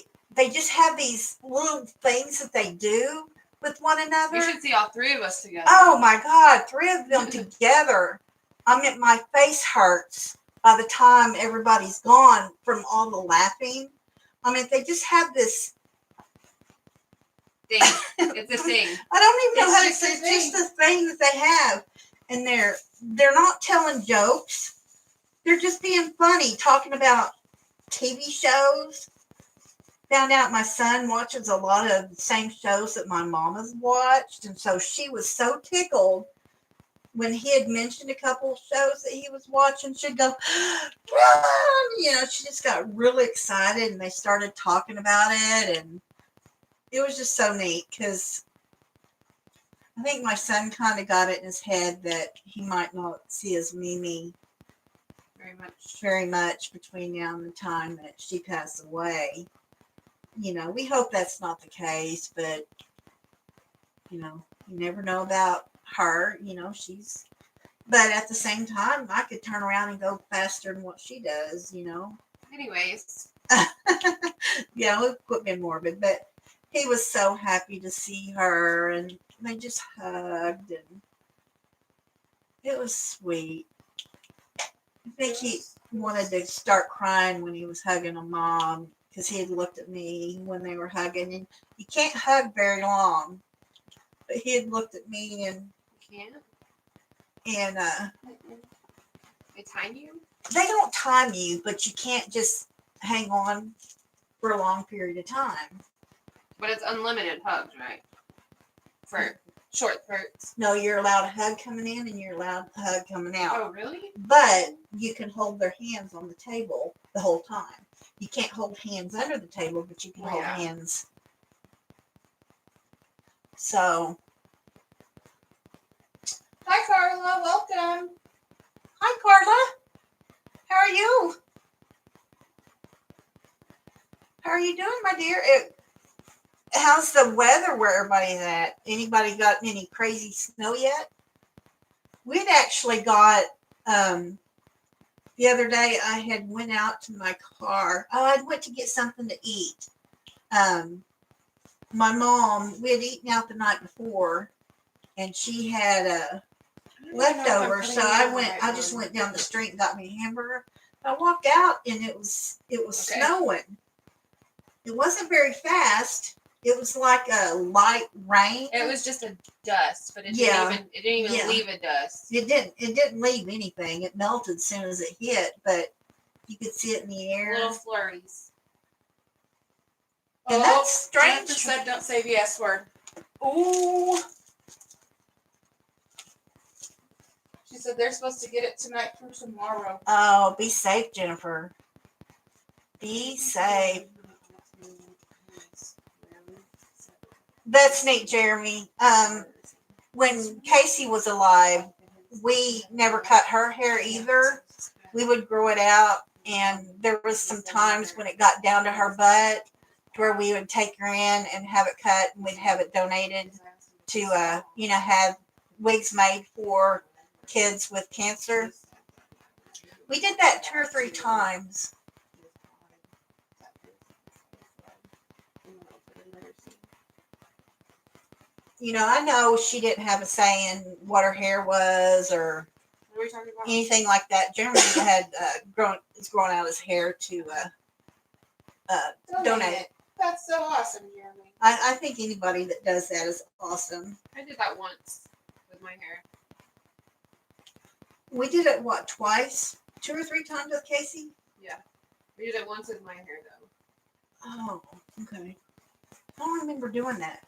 just have these little things that they do with one another. You should see all three of us together. Oh my God, 3 of them together. I mean, my face hurts by the time everybody's gone from all the laughing. I mean, they just have this. Thing. It's a thing. I don't even know It's how to just say. a It's just the thing that they have, and they're not telling jokes. They're just being funny, talking about TV shows. Found out my son watches a lot of the same shows that my mama's watched, and so she was so tickled when he had mentioned a couple of shows that he was watching. She'd go, "Run!" You know, she just got really excited, and they started talking about it, and it was just so neat because I think my son kind of got it in his head that he might not see his Mimi very much between now and the time that she passed away. You know, we hope that's not the case, but you know, you never know about her. You know, but at the same time, I could turn around and go faster than what she does. You know, Anyways, Yeah, we'll quit being morbid, but he was so happy to see her, and they just hugged, and it was sweet. I think he wanted to start crying when he was hugging a mom because he had looked at me when they were hugging, and you can't hug very long. But he had looked at me, and you can't. They time you. they don't time you, but you can't just hang on for a long period of time. But it's unlimited hugs, right? For short spurts. No, you're allowed a hug coming in, and you're allowed a hug coming out. Oh, really? But you can hold their hands on the table the whole time. You can't hold hands under the table, but you can Oh, hold yeah. hands. So, Hi, Carla. Welcome. hi, Carla. How are you? How are you doing, my dear? How's the weather where everybody's at? Anybody got any crazy snow yet? We'd actually got, the other day I had went out to my car. Oh, I went to get something to eat. My mom, we had eaten out the night before, and she had leftovers. So I just went down the street and got me a hamburger. I walked out, and it was Okay. snowing. It wasn't very fast. It was like a light rain. It was just a dust, but it Yeah. didn't even Yeah. leave a dust. It didn't leave anything. It melted as soon as it hit, but you could see it in the air. Little flurries. And that's Jennifer strange. said don't say the S word. Ooh. She said they're supposed to get it tonight for tomorrow. Oh, be safe, Jennifer. Be safe. That's neat, Jeremy. When Casey was alive, we never cut her hair either. We would grow it out, and there was some times when it got down to her butt where we would take her in and have it cut, and we'd have it donated to have wigs made for kids with cancer. We did that 2 or 3 times. I know she didn't have a say in what her hair was or What are we talking about? anything like that. Jeremy had is growing out his hair to donate it. That's so awesome, Jeremy. I think anybody that does that is awesome. I did that once with my hair. We did it twice, 2 or 3 times with Casey. We did it once with my hair though. Oh, okay. I don't remember doing that.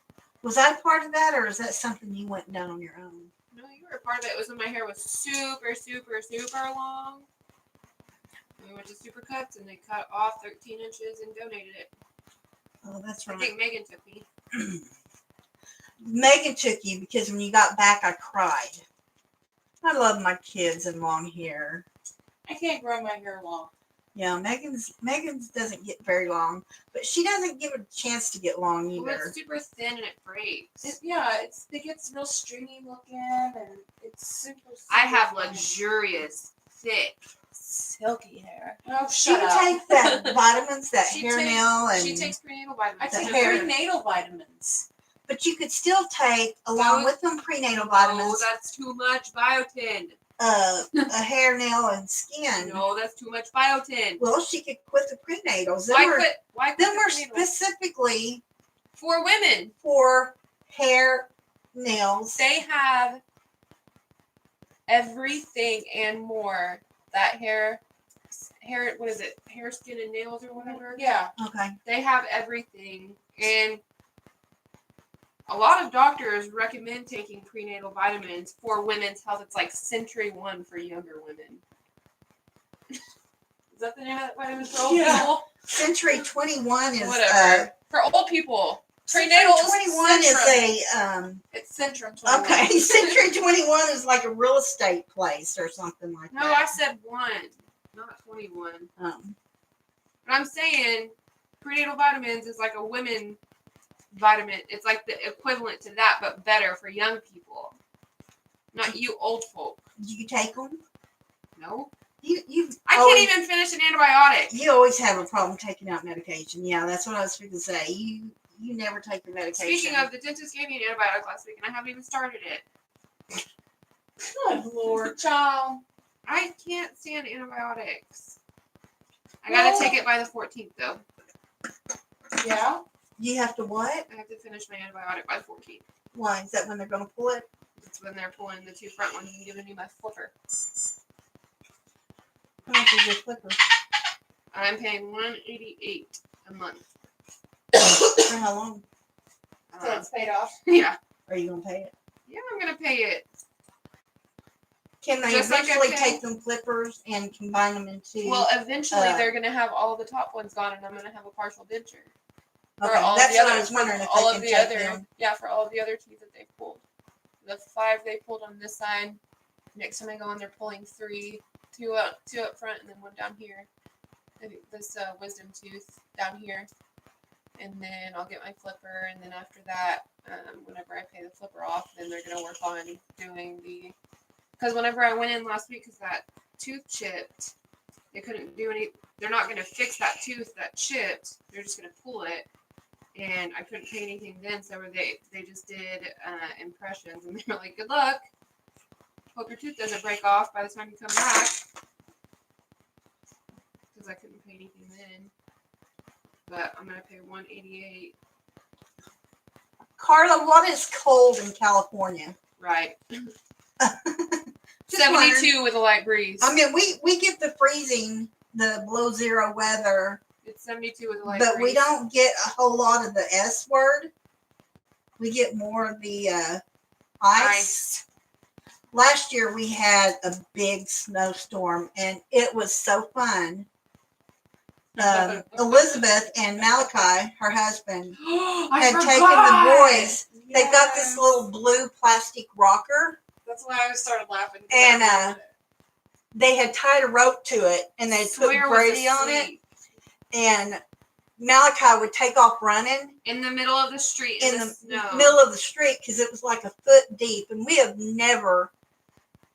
Was I part of that, or is that something you went and done on your own? No, you were a part of it. It was when my hair was super, super, super long. We went to Supercuts and they cut off 13 inches and donated it. Oh, that's I right. think Megan took me. Megan took you because when you got back, I cried. I love my kids and long hair. I can't grow my hair long. Yeah, Megan's doesn't get very long, but she doesn't give it a chance to get long Well, either. it's super thin and it breaks. It gets real stringy looking and it's super. I have thin. luxurious, thick. silky hair. Oh, She shut up. takes that vitamins, that She hair takes- nail, and She takes prenatal I vitamins. the take hair. prenatal vitamins. but you could still take along Those- with them prenatal No, vitamins, that's too much biotin. a hair nail and skin. No, that's too much biotin. Well, she could quit the prenatals. Why quit Them the are prenatal? specifically For women. for hair, nails. They have everything and more. That hair, what is it? Hair, skin, and nails or whatever. Yeah. Okay. They have everything. And a lot of doctors recommend taking prenatal vitamins for women's health. It's like Century One for younger women. Is that the name of that vitamin for old Yeah. people? Century 21 is Whatever. For old people. Century Prenatal 21 is Centrum. a It's Centrum 21. okay. Century 21 is like a real estate place or something like No, I that. said 1, not 21. I But I'm saying prenatal vitamins is like a women vitamin. It's like the equivalent to that, but better for young people. Not you old folk. do you take them? No. I can't even finish an antibiotic. You always have a problem taking out medication. Yeah, that's what I was going to say. You never take your medication. Speaking of, the dentist gave me an antibiotic last week, and I haven't even started it. Good Lord, child. I can't stand antibiotics. I gotta take it by the 14th, though. Yeah. You have to what? I have to finish my antibiotic by the 14th. Why? Is that when they're going to pull it? It's when they're pulling the 2 front ones and giving me my flipper. How much is your flipper? I'm paying $188 a month. For how long So it's paid off. Yeah. are you going to pay it? Yeah, I'm gonna pay it. Can they Just like I eventually pay- take them flippers and combine them into? Well, eventually uh, they're gonna have all the top ones gone, and I'm gonna have a partial denture. For okay, all that's the what I other- was wondering if all they of can the take other, them. yeah, for all of the other teeth that they've pulled. The 5 they pulled on this side. Next time I go in, they're pulling 3, 2 up front, and then 1 down here. I think this wisdom tooth down here, and then I'll get my flipper, and then after that, whenever I pay the flipper off, then they're gonna work on doing the. Because whenever I went in last week, because that tooth chipped, they couldn't do any. They're not gonna fix that tooth that chipped. They're just gonna pull it. And I couldn't pay anything then, so they just did impressions, and they were like, "Good luck. Hope your tooth doesn't break off by the time you come back." Because I couldn't pay anything then, but I'm gonna pay $188. Carla, what is cold in California? Right, Just wondering. 72 with a light breeze. I mean, we get the freezing, the below zero weather, It's 72 with a light but breeze. we don't get a whole lot of the S word. We get more of the ice. Last year we had a big snowstorm, and it was so fun. Elizabeth and Malachi, her husband, I had forgot. taken the boys. They've got this Yes. little blue plastic rocker. That's why I started laughing. 'cause And, I remembered it. They had tied a rope to it, and they put Sawyer was Brady on it. asleep And Malachi would take off running in the middle of the street in, in the the snow. middle of the street because it was like a foot deep. And we have never,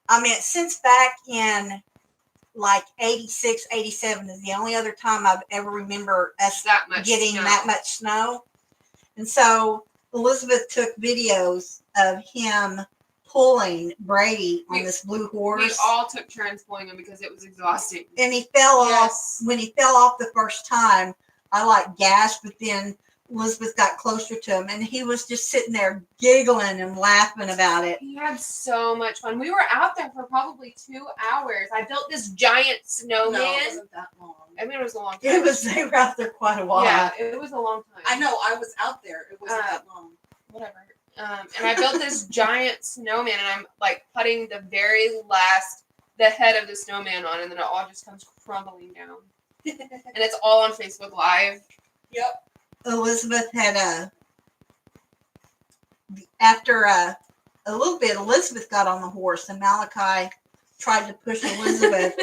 I mean, since back in like 86, 87 is the only other time I've ever remember us that much getting snow. that much snow. And so Elizabeth took videos of him pulling Brady on We- this blue We horse. all took turns pulling him because it was exhausting. And he fell off. Yes. When he fell off the first time, I like gasped, but then Elizabeth got closer to him, and he was just sitting there giggling and laughing about it. He had so much fun. We were out there for probably 2 hours. I built this giant snowman. No, it wasn't that long. I mean, it was a long time. They were out there quite a while. Yeah, it was a long time. I know. I was out there. It wasn't that long. Whatever. And I built this giant snowman, and I'm like putting the head of the snowman on, and then it all just comes crumbling down. And it's all on Facebook Live. Yep. Elizabeth had after a little bit, Elizabeth got on the horse, and Malachi tried to push Elizabeth,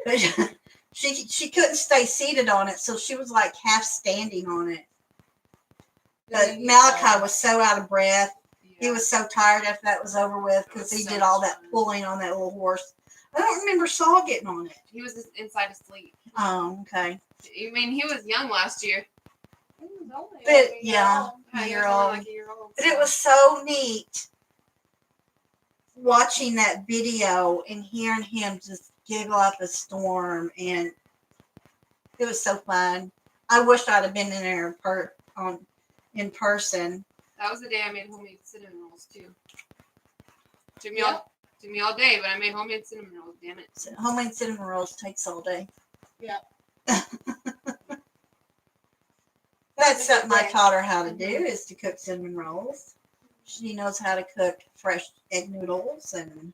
but she couldn't stay seated on it, so she was like half standing on it. But Malachi was so out of breath. He was so tired after that was over with because he did all that pulling on that little horse. I don't remember Saul getting on it. He was inside asleep. Oh, okay. I mean, he was young last year. He was only But, like a yeah. He Year was only old. like a year old. But it was so neat watching that video and hearing him just giggle up a storm, and it was so fun. I wish I'd have been in there in person. That was the day I made homemade cinnamon rolls too. Took me Yep. all day, but I made homemade cinnamon rolls. Damn it! Homemade cinnamon rolls takes all day. Yeah. That's something I taught her how to do, is to cook cinnamon rolls. She knows how to cook fresh egg noodles, and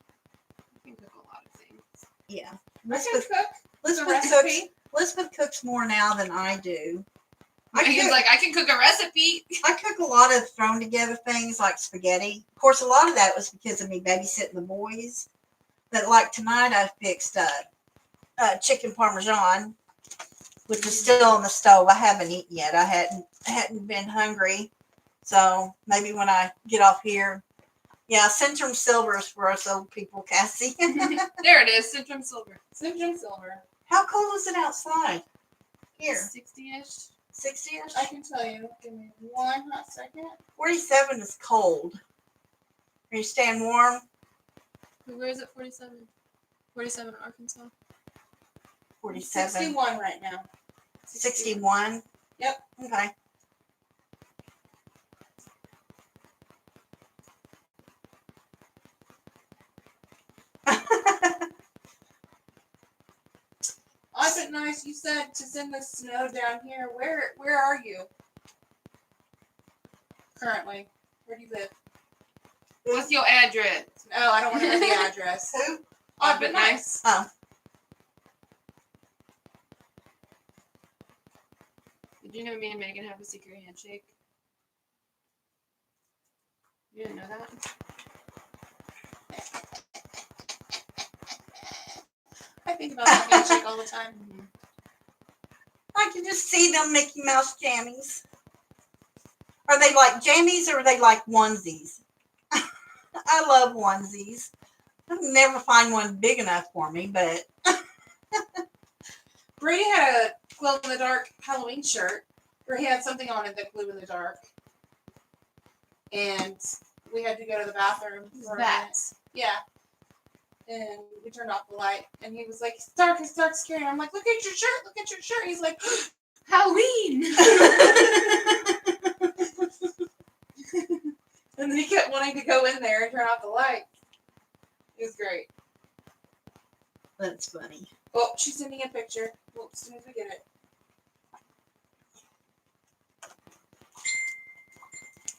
You can cook a lot of things. yeah. I can cook the Elizabeth recipe. Elizabeth cooks more now than I do. Megan's like, I can cook a recipe. I cook a lot of thrown together things like spaghetti. Of course, a lot of that was because of me babysitting the boys. But like tonight, I fixed chicken parmesan, which is still on the stove. I haven't eaten yet. I hadn't been hungry, so maybe when I get off here, Yeah, Centrum Silver is for us old people, Cassie. There it is, Centrum Silver. Centrum Silver. How cold is it outside? Here, 60-ish. 60ish? I can tell you. Give me one hot second. 47 is cold. Are you staying warm? Where is it? 47? 47 Arkansas. 47. 61 right now. 61? Yep. Okay. Oh, but nice. You said to send the snow down here. Where are you currently? Where do you live? What's your address? Oh, I don't want to know the address. Who? Oh, but nice. Oh, Did you know me and Megan have a secret handshake? You didn't know that? I think about that handshake all the time. Mm-hmm. I can just see them Mickey Mouse jammies. Are they like jammies or are they like onesies? I love onesies. I'll never find one big enough for me, but Brady had a glow in the dark Halloween shirt where he had something on it that glowed in the dark. And we had to go to the bathroom for a minute. Bats. Yeah. And we turned off the light and he was like, it's dark, scary. I'm like, look at your shirt. He's like, Halloween! and then he kept wanting to go in there and turn off the light. It was great. that's funny. Oh, she's sending a picture. Well, as soon as we get it.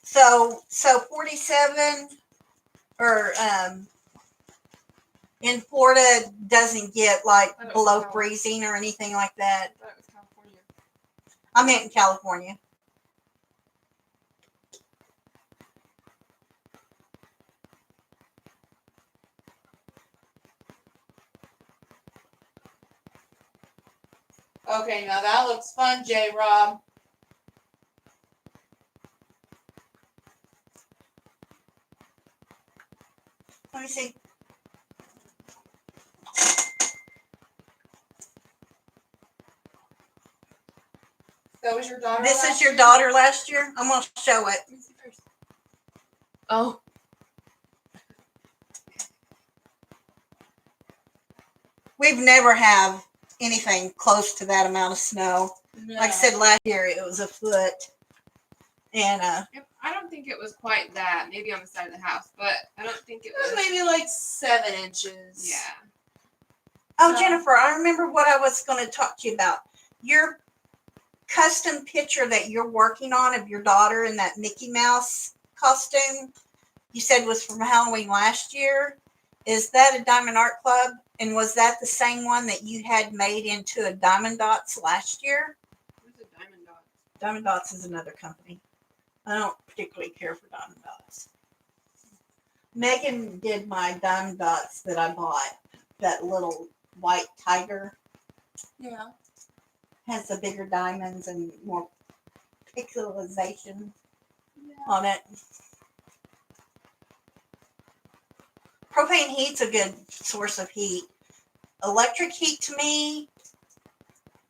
So 47 or in Florida doesn't get like I don't below know. freezing or anything like that. I thought it was California. I meant in California. Okay, now that looks fun, J-Rob. Let me see. That was your daughter. This last is your year? daughter last year? I'm going to show it. Let me see first. Oh. We've never have anything close to that amount of snow. No. Like I said, last year it was a foot. And I don't think it was quite that. Maybe on the side of the house, but I don't think it It was was. maybe like 7 inches. Yeah. oh, So- Jennifer, I remember what I was going to talk to you about. Your custom picture that you're working on of your daughter in that Mickey Mouse costume, you said was from Halloween last year. Is that a Diamond Art Club? And was that the same one that you had made into a Diamond Dots last year? What's a diamond dog? Diamond Dots is another company. I don't particularly care for Diamond Dots. Megan did my Diamond Dots that I bought. That little white tiger Yeah. has the bigger diamonds and more pixelization Yeah. on it. Propane heat's a good source of heat. Electric heat to me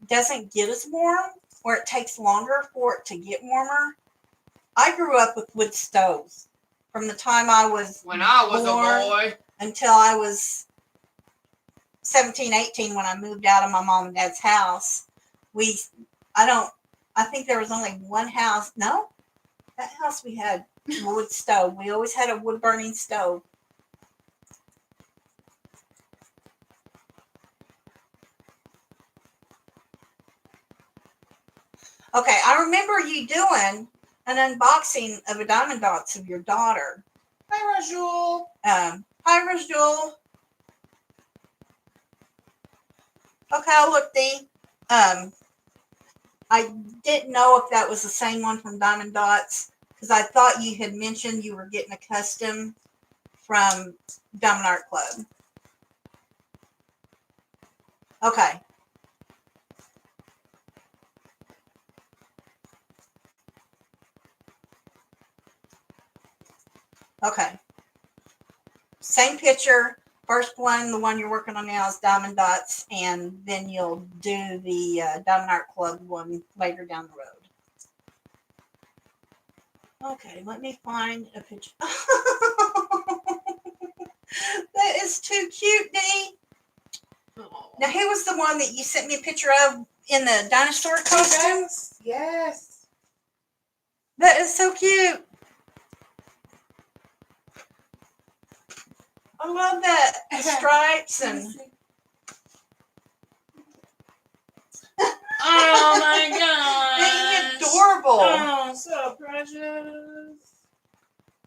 doesn't get as warm, or it takes longer for it to get warmer. I grew up with wood stoves from the time I was When I was born a boy. until I was 17, 18 when I moved out of my mom and dad's house. I think there was only one house. No, that house we had a wood stove. We always had a wood burning stove. Okay, I remember you doing an unboxing of a Diamond Dots of your daughter. Hi, Rajul. Hi, Rajul. Okay, I'll look the. I didn't know if that was the same one from Diamond Dots because I thought you had mentioned you were getting a custom from Diamond Art Club. Okay. Okay. same picture. First one, the one you're working on now, is Diamond Dots, and then you'll do the Diamond Art Club one later down the road. Okay, let me find a picture. That is too cute, Dee. Oh. Now, who was the one that you sent me a picture of in the dinosaur costume? Yes. That is so cute. I love that. The stripes and. Oh my They're god. adorable. Oh, so precious.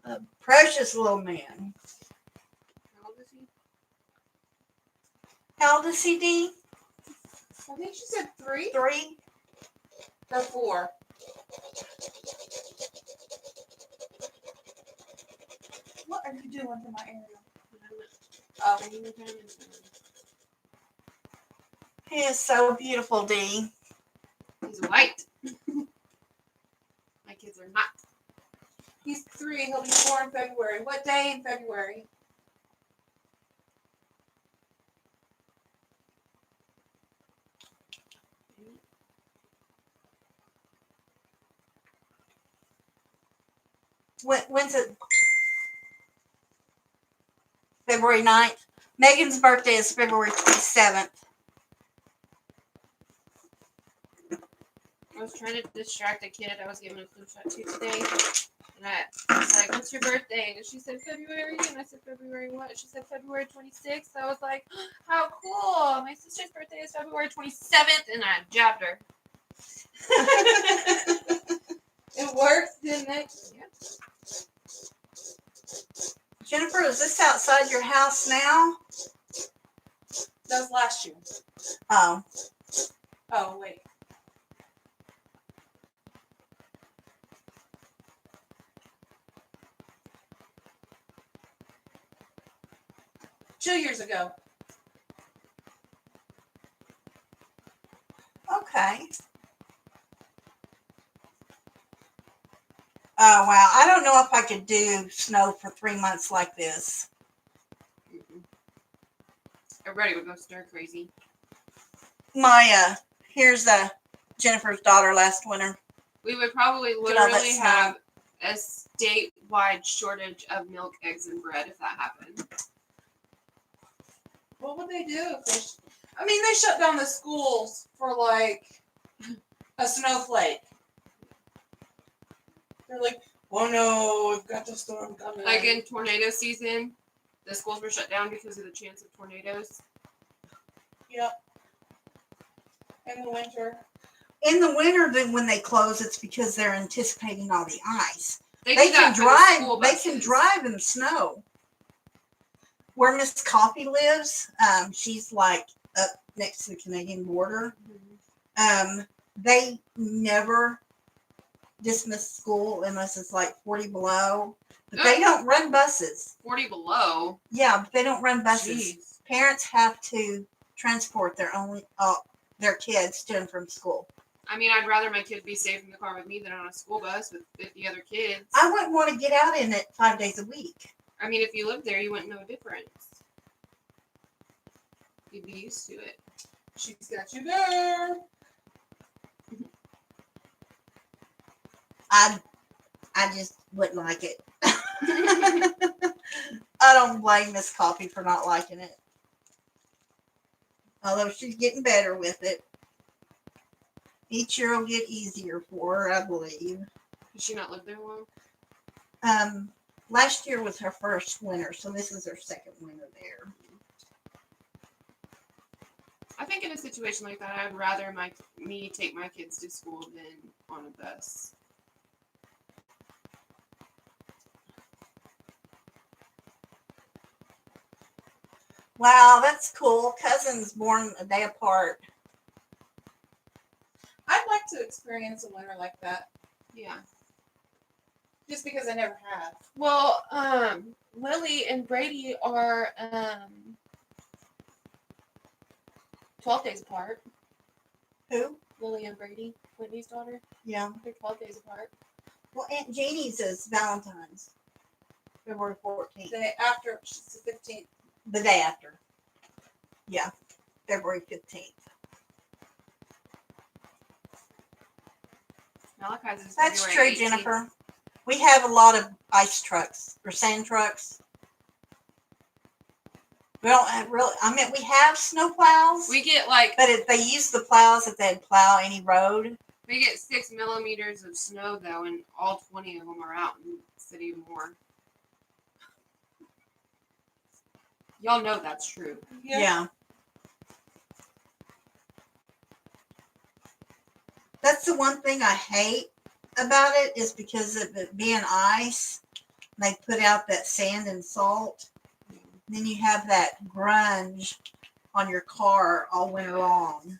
A precious little man. How old is he? How old is he, Dee? I think she said 3 3? or 4. What are you doing to my Ariel? Oh, He is so beautiful, Dee. He's white. My kids are not. he's 3. He'll be 4 in February. What day in February? When's it? February 9th. Megan's birthday is February 27th. I was trying to distract a kid I was giving a flu shot to today. And I was like, what's your birthday? And she said, February. And I said, February what? She said, February 26th. I was like, how cool. My sister's birthday is February 27th. And I jabbed her. It worked, didn't it? Yeah. Jennifer, is this outside your house now? That was last year. Oh. Oh, wait. Two years ago. Okay. Oh, wow. I don't know if I could do snow for 3 months like this. Everybody would go stir crazy. Maya, here's Jennifer's daughter last winter. We would probably all that literally snow. have a statewide shortage of milk, eggs, and bread if that happened. What would they do if they I mean, they shut down the schools for like a snowflake. They're like, oh no, we've got the storm coming. Like in tornado season, the schools were shut down because of the chance of tornadoes. Yep. In the winter. In the winter, then when they close, it's because they're anticipating all the ice. They They do can that for the drive. school They buses. can drive in the snow. Where Miss Coffee lives, she's like up next to the Canadian border. They never dismiss school unless it's like 40 below. But they don't run buses. 40 below. Yeah, but they don't run buses. Jeez. Parents have to transport their kids to and from school. I mean, I'd rather my kid be safe in the car with me than on a school bus with 50 other kids. I wouldn't want to get out in it 5 days a week. I mean, if you lived there, you wouldn't know a difference. You'd be used to it. She's got you there. I just wouldn't like it. I don't blame Miss Coffee for not liking it. Although she's getting better with it. Each year will get easier for her, I believe. Has she not lived there long? Last year was her first winter, so this is her second winter there. I think in a situation like that, I'd rather me take my kids to school than on a bus. Wow, that's cool. Cousins born a day apart. I'd like to experience a winter like that. Yeah. Just because I never have. Well, Lily and Brady are 12 days apart. Who? Lily and Brady, Whitney's daughter. Yeah. They're 12 days apart. Well, Aunt Janie's is Valentine's. February 14th. The day after, which is the 15th. The day after. Yeah, February 15th. Malachi's is That's February true, 18th. Jennifer. We have a lot of ice trucks or sand trucks. We don't have really, I mean, we have snow plows, We get like but if they use the plows that they'd plow any road. we get 6 millimeters of snow though, and all 20 of them are out in the city of Moore. Y'all know that's true. Yeah. That's the one thing I hate about it is because of it being ice, they put out that sand and salt. Then you have that grunge on your car all winter long.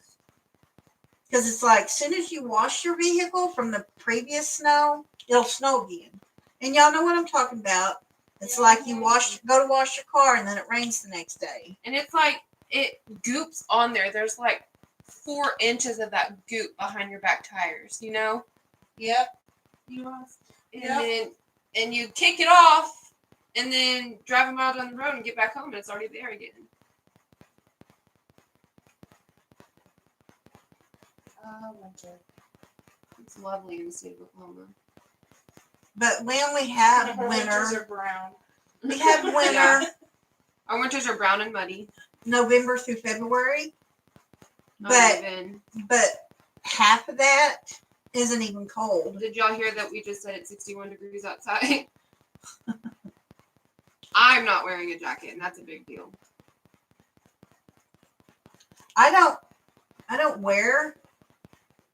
Because it's like, as soon as you wash your vehicle from the previous snow, it'll snow again. And y'all know what I'm talking about. It's like you go to wash your car and then it rains the next day. And it's like it goops on there. There's like 4 inches of that goop behind your back tires, you know? Yep. You know? And Yep. then and you kick it off and then drive a mile down the road and get back home and it's already there again. Winter. It's lovely in the state of Oklahoma. But we only have Our winters winter. are brown. We have winter Yeah. Our winters are brown and muddy. November through February. Not But even. but half of that isn't even cold. Did y'all hear that we just said it's 61 degrees outside? I'm not wearing a jacket, and that's a big deal. I don't wear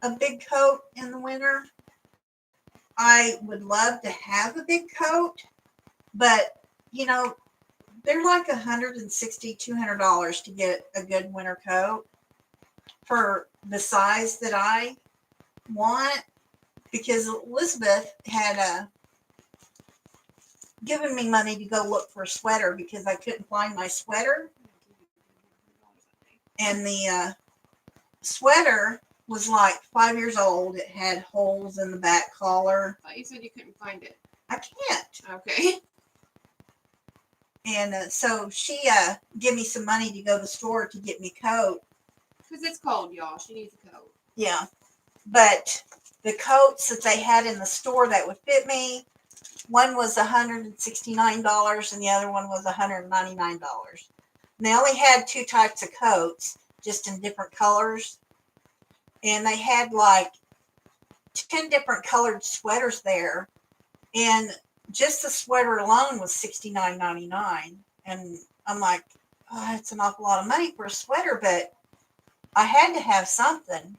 a big coat in the winter. I would love to have a big coat, but you know, they're like $160, $200 to get a good winter coat for the size that I want. Because Elizabeth had given me money to go look for a sweater because I couldn't find my sweater, and the sweater was like 5 years old. It had holes in the back collar. I thought you said you couldn't find it. I can't. Okay. And so she gave me some money to go to the store to get me a coat. Because it's cold, y'all. She needs a coat. Yeah. But the coats that they had in the store that would fit me, one was $169 and the other one was $199. And they only had 2 types of coats, just in different colors. And they had like 10 different colored sweaters there. And just the sweater alone was $69.99. And I'm like, oh, that's an awful lot of money for a sweater, but I had to have something.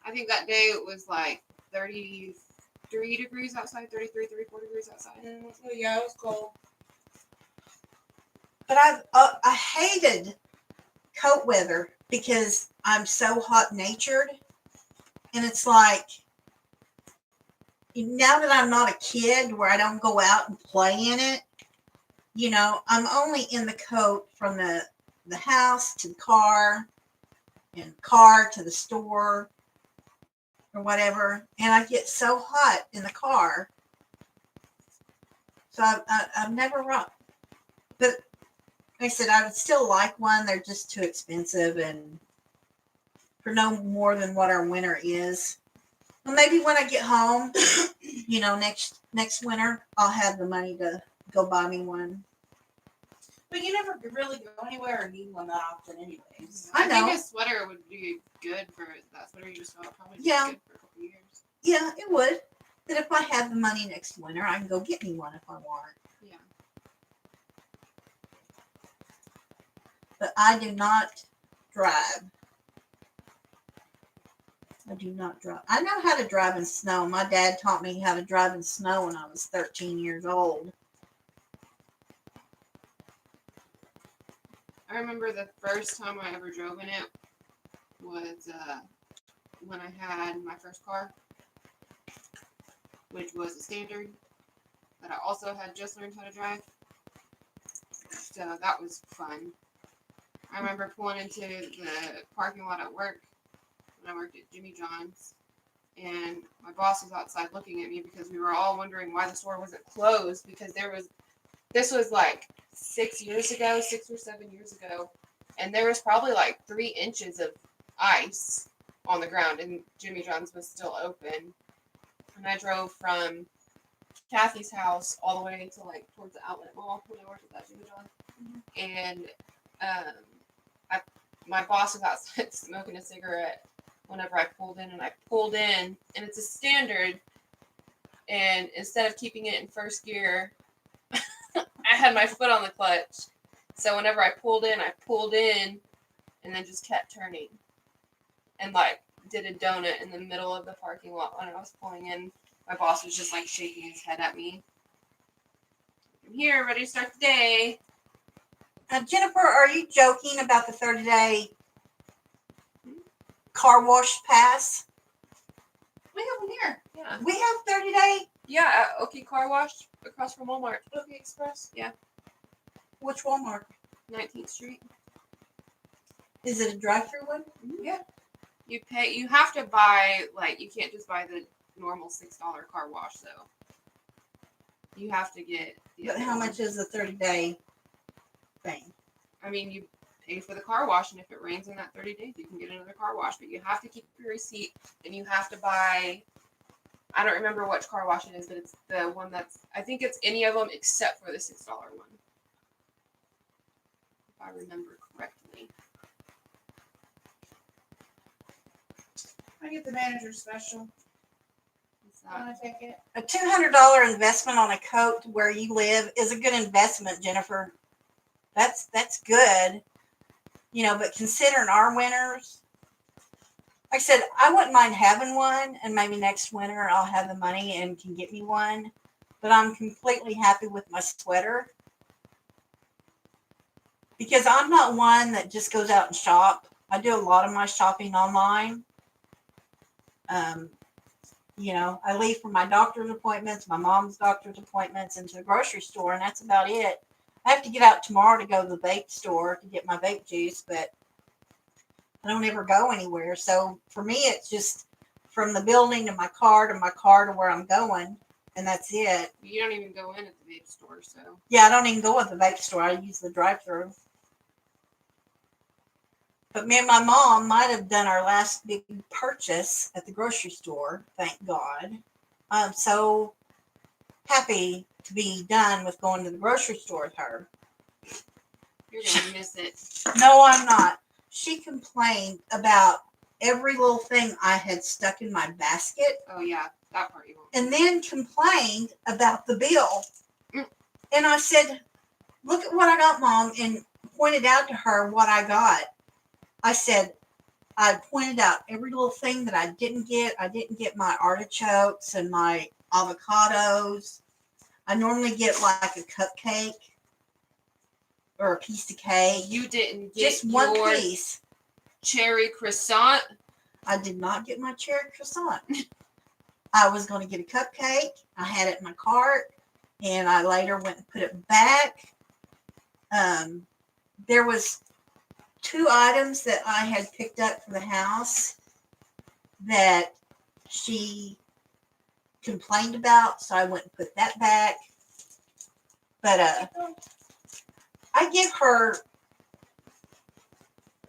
I think that day it was like 33 degrees outside, 33, 34 degrees outside. Oh, yeah, it was cold. But I hated coat weather because I'm so hot natured, and it's like now that I'm not a kid where I don't go out and play in it, you know, I'm only in the coat from the house to the car and car to the store or whatever, and I get so hot in the car. So I've never run. But like I said, I would still like one. They're just too expensive and for no more than what our winter is. Well, maybe when I get home, you know, next winter, I'll have the money to go buy me one. But you never really go anywhere or need one that often, anyways. I think know. a sweater would be good for that sweater you just saw. Probably Yeah. good for a couple years. Yeah, it would. But if I have the money next winter, I can go get me one if I want. Yeah. But I do not drive. I do not drive. I know how to drive in snow. My dad taught me how to drive in snow when I was 13 years old. I remember the first time I ever drove in it was when I had my first car, which was a standard that I also had just learned how to drive. So that was fun. I remember pulling into the parking lot at work when I worked at Jimmy John's, and my boss was outside looking at me because we were all wondering why the store wasn't closed because this was like 6 years ago, 6 or 7 years ago, and there was probably like 3 inches of ice on the ground, and Jimmy John's was still open. And I drove from Kathy's house all the way to like towards the outlet mall when I worked at that Jimmy John's, and my boss was outside smoking a cigarette whenever I pulled in, and it's a standard, and instead of keeping it in first gear, I had my foot on the clutch, so whenever I pulled in, and then just kept turning, and like did a donut in the middle of the parking lot when I was pulling in. My boss was just like shaking his head at me. I'm here, ready to start the day. Jennifer, are you joking about the 30-day car wash pass? We have one here. Yeah. We have 30-day. Yeah, at Oki Car Wash across from Walmart. Okie Express. Which Walmart? 19th Street. Is it a drive-through one? Yeah. You have to buy, like, you can't just buy the normal $6 car wash though. You have to get the But other how one. much is the 30-day thing? I mean, you pay for the car wash, and if it rains in that 30 days, you can get another car wash. But you have to keep your receipt, and you have to buy. I don't remember which car wash it is, but it's the one that's. I think it's any of them except for the $6 one, if I remember correctly. I get the manager special. It's I not, want to take it. A $200 investment on a coat where you live is a good investment, Jennifer. That's good. You know, but considering our winters, like I said, I wouldn't mind having one, and maybe next winter I'll have the money and can get me one. But I'm completely happy with my sweater because I'm not one that just goes out and shop. I do a lot of my shopping online. You know, I leave for my doctor's appointments, my mom's doctor's appointments, and to the grocery store, and that's about it. I have to get out tomorrow to go to the vape store to get my vape juice, but I don't ever go anywhere. So for me, it's just from the building to my car to where I'm going, and that's it. you don't even go in at the vape store, so. Yeah, I don't even go at the vape store. I use the drive-through. But me and my mom might have done our last big purchase at the grocery store, thank God. I'm so happy to be done with going to the grocery store with her. You're gonna miss it. No, I'm not. She complained about every little thing I had stuck in my basket, Oh yeah, that part you won't. and then complained about the bill. And I said, "Look at what I got, Mom," and pointed out to her what I got. I said, I pointed out every little thing that I didn't get. I didn't get my artichokes and my avocados. I normally get like a cupcake or a piece of cake. You didn't get Just one your piece. cherry croissant. I did not get my cherry croissant. I was going to get a cupcake. I had it in my cart, and I later went and put it back. There was 2 items that I had picked up for the house that she complained about, so I went and put that back. But I give her,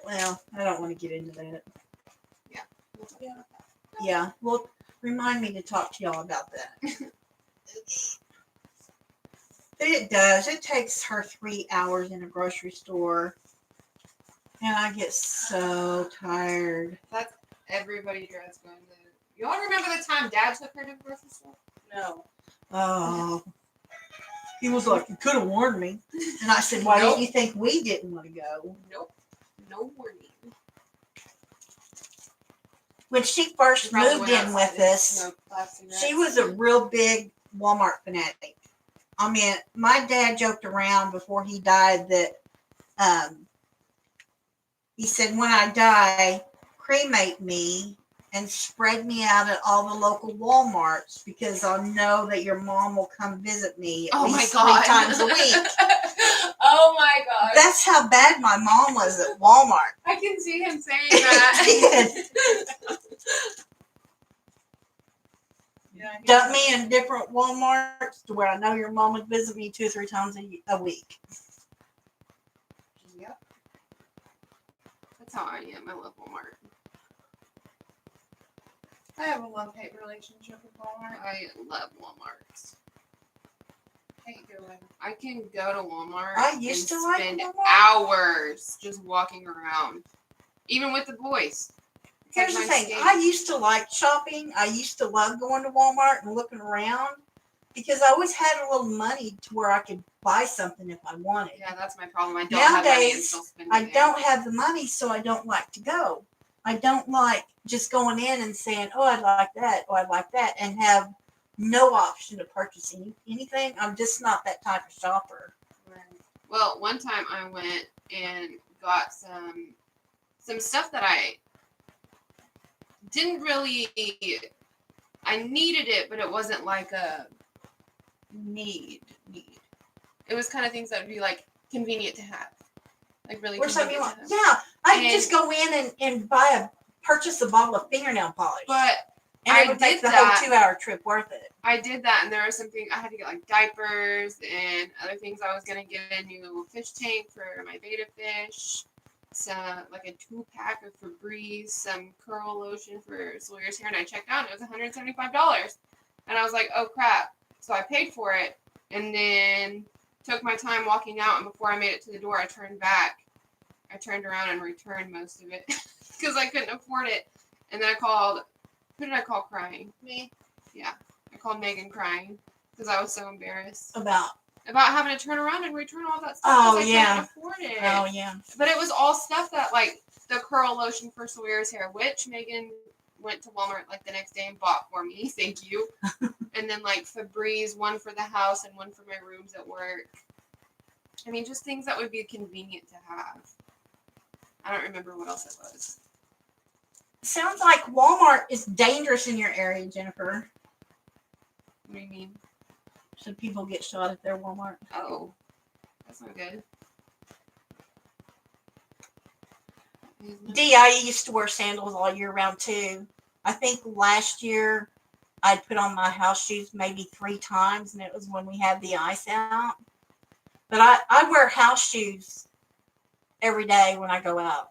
well, I don't want to get into that. Yeah, well, remind me to talk to y'all about that. But it does. It takes her 3 hours in a grocery store. And I get so tired. That's everybody dreads going to. Y'all remember the time Dad took her to the grocery store? No. Oh. He was like, "You could have warned me." And I said, "Why didn't you think we didn't want to go?" Nope. No warning. When she first Probably moved went in with outside and us, smoked plastic she cigarettes. was a real big Walmart fanatic. I mean, my dad joked around before he died that he said, "When I die, cremate me and spread me out at all the local Walmarts because I know that your mom will come visit me at Oh my least god. 3 times a week." Oh my god. That's how bad my mom was at Walmart. I can see him saying that. Yeah, he dump does. me in different Walmarts to where I know your mom would visit me 2 or 3 times a week. Yep. That's how I am. I love Walmart. I have a love-hate relationship with Walmart. I love Walmart. Hate going. I can go to Walmart I used and to like spend Walmart. hours just walking around, even with the boys. It's Here's the like my thing. escape. I used to like shopping. I used to love going to Walmart and looking around because I always had a little money to where I could buy something if I wanted. Yeah, that's my problem. I don't have money and Nowadays, still spend I it. don't have the money, so I don't like to go. I don't like just going in and saying, "Oh, I'd like that," or "I'd like that," and have no option to purchase anything. I'm just not that type of shopper. Right. Well, one time I went and got some stuff that I didn't really. I needed it, but it wasn't like a need. It was kind of things that would be like convenient to have, like really Or something you convenient want. to have. Yeah, I could And- just go in and purchase a bottle of fingernail polish, But and I it would make did the that. whole 2-hour trip worth it. I did that, and there were some things I had to get, like diapers and other things. I was gonna get a new fish tank for my betta fish, some like a 2-pack of Febreze, some curl lotion for Sawyer's hair, and I checked out, and it was $175, and I was like, oh crap! So I paid for it, and then took my time walking out, and before I made it to the door, I turned back. I turned around and returned most of it because I couldn't afford it, and then I called. Who did I call crying? Me. Yeah, I called Megan crying because I was so embarrassed About having to turn around and return all that stuff Oh, because I yeah. couldn't afford it. oh yeah, But it was all stuff that, like, the curl lotion for Sawyer's hair, which Megan went to Walmart like the next day and bought for me. Thank you. And then like Febreze, one for the house and one for my rooms at work. I mean, just things that would be convenient to have. I don't remember what else it was. sounds like Walmart is dangerous in your area, Jennifer. What do you mean? Should people get shot at their Walmart? Oh, that's not good. D, I used to wear sandals all year round too. I think last year I'd put on my house shoes maybe 3 times, and it was when we had the ice out. But I wear house shoes every day when I go out.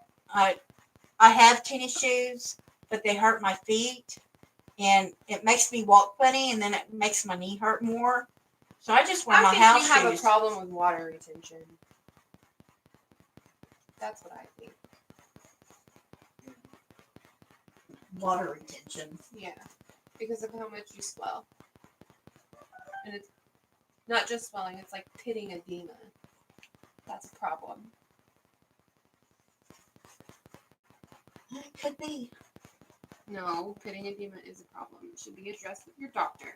I have tennis shoes, but they hurt my feet, and it makes me walk funny, and then it makes my knee hurt more. So I just wear I my think house you have shoes. a problem with water retention. That's what I think. Water retention. Yeah, because of how much you swell. And it's not just swelling, it's like pitting edema. That's a problem. It could be. No, pitting edema is a problem. It should be addressed with your doctor.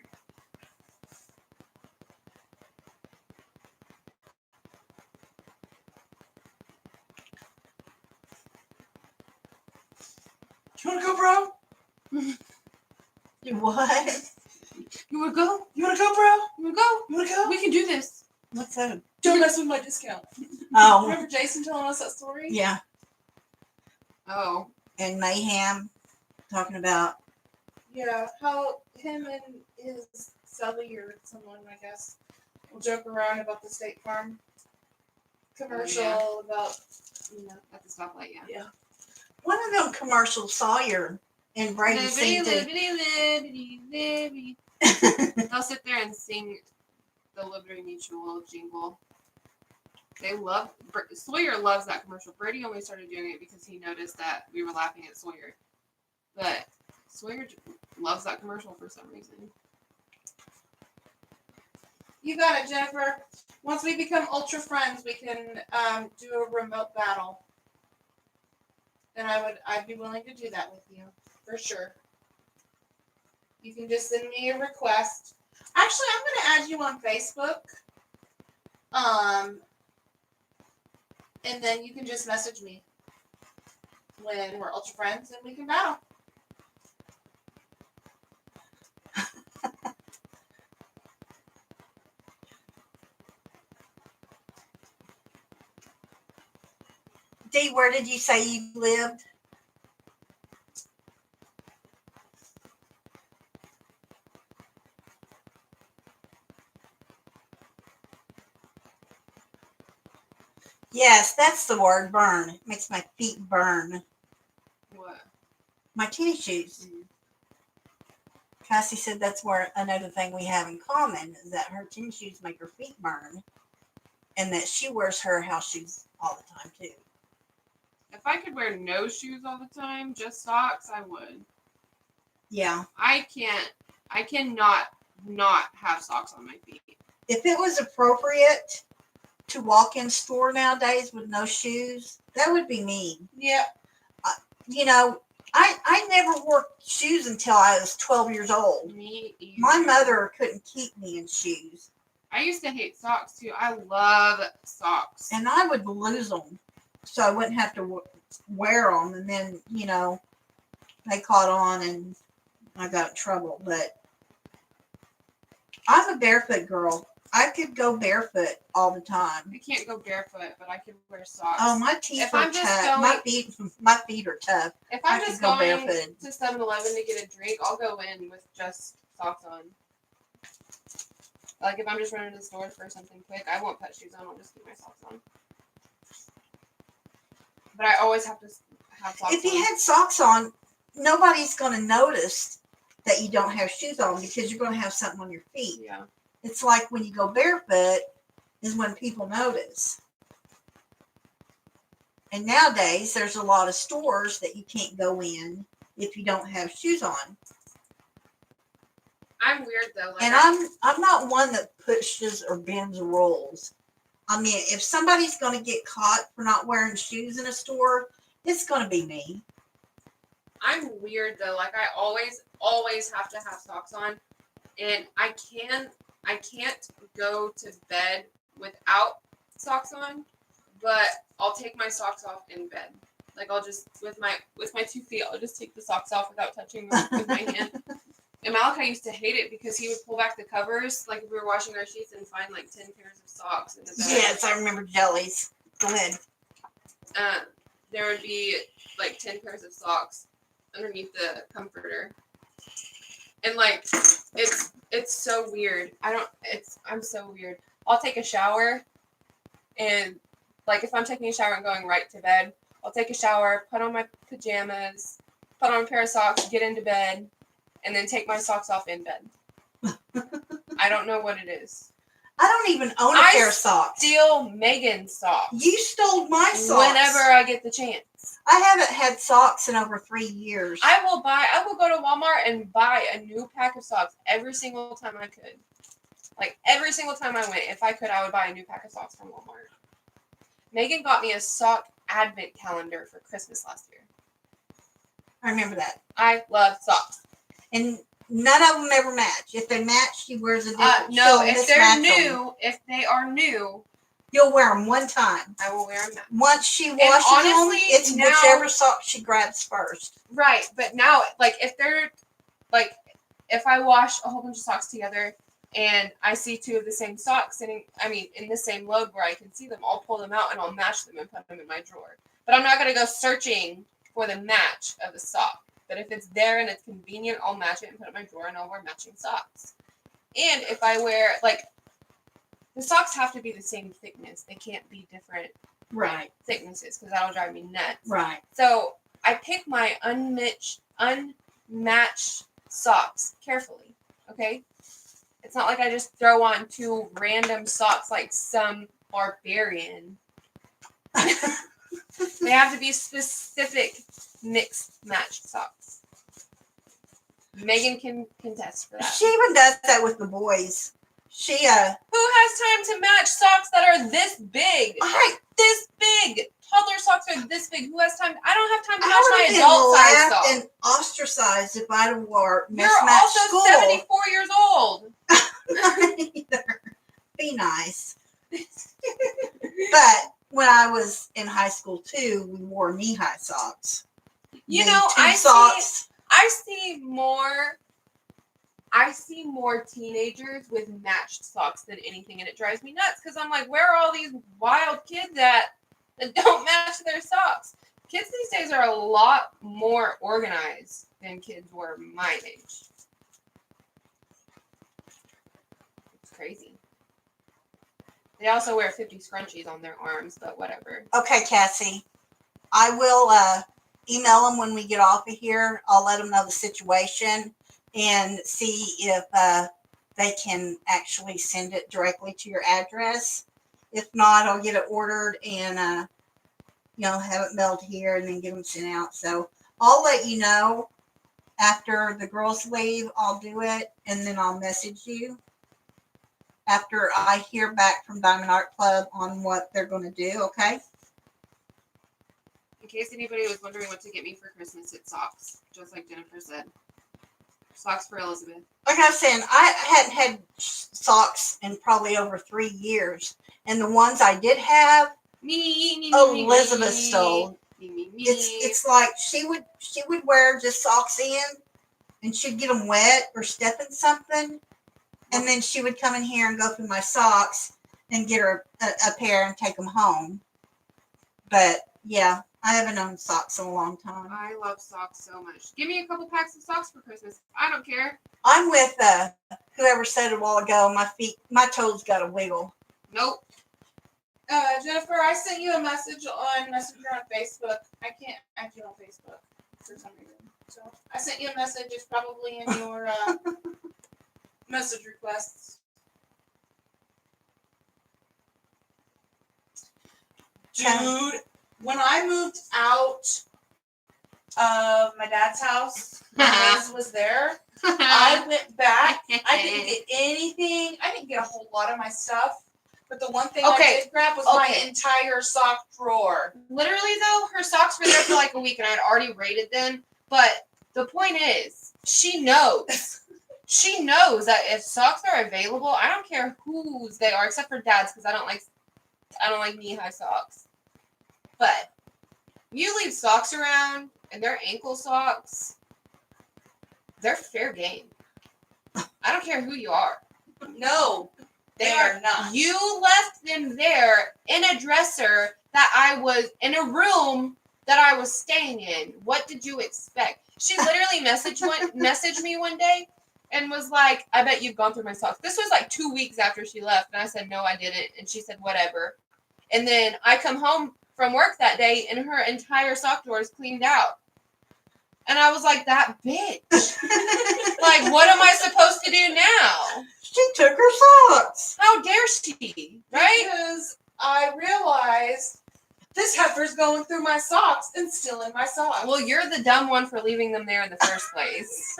You want to go, bro? You what? You wanna go? You want to go, bro? You wanna go? You want to go? We can do this. What's that? Don't mess with my discount. Oh, Remember Jason telling us that story? yeah. Oh. And Mayhem talking about Yeah, how him and his Sally or someone, I guess, will joke around about the State Farm commercial about, you know. At the stoplight, yeah. one of them commercials, Sawyer and Brady seemed to. They'll sit there and sing the Liberty Mutual jingle. They love Sawyer loves that commercial. Brady only started doing it because he noticed that we were laughing at Sawyer. But Sawyer loves that commercial for some reason. You got it, Jennifer. Once we become ultra friends, we can do a remote battle. And I'd be willing to do that with you, for sure. You can just send me a request. Actually, I'm gonna add you on Facebook. And then you can just message me when we're ultra friends and we can battle. Dee, where did you say you lived? Yes, that's the word, burn. It makes my feet burn. What? My tennis shoes. Cassie said that's where another thing we have in common is that her tennis shoes make her feet burn, and that she wears her house shoes all the time too. If I could wear no shoes all the time, just socks, I would. Yeah. I cannot not have socks on my feet. If it was appropriate to walk in store nowadays with no shoes, that would be me. Yeah. You know, I never wore shoes until I was 12 years old. Me either. My mother couldn't keep me in shoes, I used to hate socks too. I love socks. and I would lose them, so I wouldn't have to wear them. And then, they caught on, and I got in trouble. But I'm a barefoot girl. I could go barefoot all the time. I can't go barefoot, but I can wear socks. Oh, my teeth If are I'm just tough. My feet are tough. If I I'm could just go going barefooted. to 7-Eleven to get a drink, I'll go in with just socks on. Like if I'm just running to the store for something quick, I won't put shoes on. I'll just keep my socks on. But I always have to have socks If you on. had socks on, nobody's going to notice that you don't have shoes on because you're going to have something on your feet. Yeah. It's like when you go barefoot is when people notice. And nowadays, there's a lot of stores that you can't go in if you don't have shoes on. I'm weird though. Like And I'm not one that pushes or bends rules. I mean, if somebody's going to get caught for not wearing shoes in a store, it's going to be me. I'm weird though. Like I always have to have socks on, and I can't go to bed without socks on, but I'll take my socks off in bed. Like I'll just with my 2 feet, I'll just take the socks off without touching them with my hand. And Malachi used to hate it because he would pull back the covers, like if we were washing our sheets, and find like 10 pairs of socks in the bed. Yes, I remember jellies. Go ahead. There would be like 10 pairs of socks underneath the comforter. And like it's so weird. I'm so weird. I'll take a shower, and like if I'm taking a shower and going right to bed, I'll take a shower, put on my pajamas, put on a pair of socks, get into bed, and then take my socks off in bed. I don't know what it is. I don't even own a pair of socks. Steal Megan's socks. You stole my socks. Whenever I get the chance. I haven't had socks in over 3 years. I will go to Walmart and buy a new pack of socks every single time I could. Like every single time I went, if I could, I would buy a new pack of socks from Walmart. Megan got me a sock advent calendar for Christmas last year. I remember that. I love socks. And none of them ever match. If they match, she wears a different. No, she'll if they're mismatch new, them. if they are new, You'll wear them one time. I will wear them. Once she washes honestly, them, it's now- whichever sock she grabs first. Right, but now, like, if they're, like, if I wash a whole bunch of socks together and I see 2 of the same socks sitting, in the same load where I can see them, I'll pull them out and I'll match them and put them in my drawer. But I'm not going to go searching for the match of the sock. But if it's there and it's convenient, I'll match it and put it in my drawer and I'll wear matching socks. And if I wear, like, the socks have to be the same thickness. They can't be different Right. thicknesses because that'll drive me nuts. Right. So I pick my unmatched socks carefully, okay? It's not like I just throw on 2 random socks like some barbarian. They have to be specific mixed matched socks. Megan can contest for that. She even does that with the boys. She Who has time to match socks that are this big? This big. Toddler socks are this big. Who has time? I don't have time to match my been adult size laughed socks. and ostracized if I'd have wore You're mismatched also school. 74 years old. Either. Be nice. But when I was in high school too, we wore knee-high socks. You The know, two socks. I see more teenagers with matched socks than anything, and it drives me nuts because I'm like, where are all these wild kids at that don't match their socks? Kids these days are a lot more organized than kids were my age. It's crazy. They also wear 50 scrunchies on their arms, but whatever. Okay, Cassie. I will email them when we get off of here. I'll let them know the situation and see if they can actually send it directly to your address. If not, I'll get it ordered and have it mailed here and then get them sent out. So I'll let you know after the girls leave. I'll do it and then I'll message you after I hear back from Diamond Art Club on what they're going to do. Okay. In case anybody was wondering what to get me for Christmas, it's socks, just like Jennifer said. Socks for Elizabeth. Like I was saying, I hadn't had socks in probably over 3 years, and the ones I did have, Elizabeth stole. Me. It's like she would wear just socks in, and she'd get them wet or step in something, and then she would come in here and go through my socks and get her a pair and take them home. But yeah, I haven't owned socks in a long time. I love socks so much. Give me a couple packs of socks for Christmas. I don't care. I'm with whoever said a while ago, my toes got a wiggle. Nope. Jennifer, I sent you a message on Messenger on Facebook. I can't add you on Facebook for some reason. So I sent you a message. It's probably in your message requests. Dude, when I moved out of my dad's house, when Liz was there, I went back. I didn't get anything. I didn't get a whole lot of my stuff. But the one thing I did grab was my entire sock drawer. Literally, though, her socks were there for like a week, and I had already rated them. But the point is, she knows. She knows that if socks are available, I don't care whose they are, except for Dad's, because I don't like knee-high socks. But you leave socks around, and they're ankle socks, they're fair game. I don't care who you are. No. They are not. You left them there in a dresser that I was in a room that I was staying in. What did you expect? She literally messaged me one day and was like, I bet you've gone through my socks. This was like 2 weeks after she left. And I said, no, I didn't. And she said, whatever. And then I come home from work that day and her entire sock drawer is cleaned out. And I was like, that bitch. Like, what am I supposed to do now? She took her socks. How dare she? Right? Because I realized this heifer's going through my socks and stealing my socks. Well, you're the dumb one for leaving them there in the first place.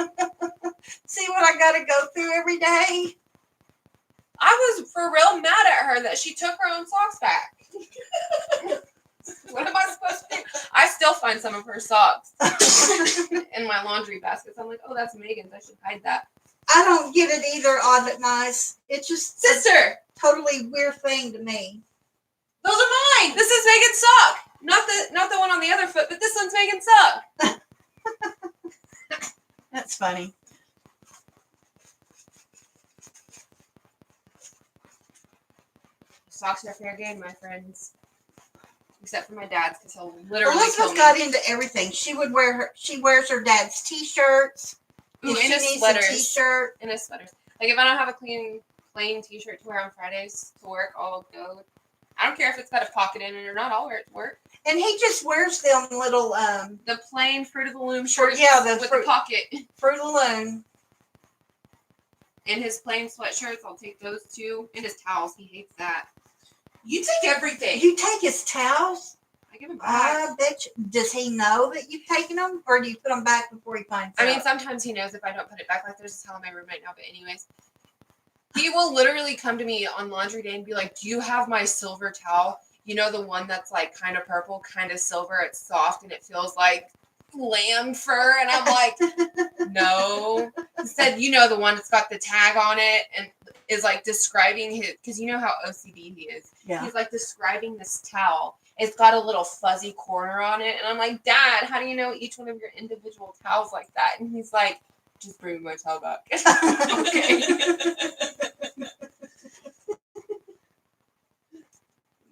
See what I got to go through every day? I was for real mad at her that she took her own socks back. What am I supposed to do? I still find some of her socks in my laundry baskets. I'm like, oh, that's Megan's. I should hide that. I don't get it either, odd but nice. It's just Sister! a totally weird thing to me. Those are mine! This is Megan's sock! Not the one on the other foot, but this one's Megan's sock. That's funny. Socks are fair game, my friends. Except for my dad's, because he'll literally Elizabeth kill me. got into everything. She wears her dad's t-shirts. Ooh, If and she his needs sweaters. a t-shirt. And his sweaters. Like, if I don't have a plain t-shirt to wear on Fridays to work, I'll go. I don't care if it's got a pocket in it or not. I'll wear it to work. And he just wears them little The plain Fruit of the Loom shorts with the pocket. Fruit of the Loom. And his plain sweatshirts, I'll take those too. And his towels. He hates that. You take everything. You take his towels? I give him back. I bet you. Does he know that you've taken them? Or do you put them back before he finds out? I mean, sometimes he knows if I don't put it back. Like, there's a towel in my room right now. But anyways, he will literally come to me on laundry day and be like, do you have my silver towel? You know, the one that's like kind of purple, kind of silver. It's soft and it feels like lamb fur. And I'm like, no. He said, you know, the one that's got the tag on it and is like describing his, because you know how OCD he is. Yeah. He's like describing this towel. It's got a little fuzzy corner on it. And I'm like, Dad, how do you know each one of your individual towels like that? And he's like, just bring me my towel back. Okay.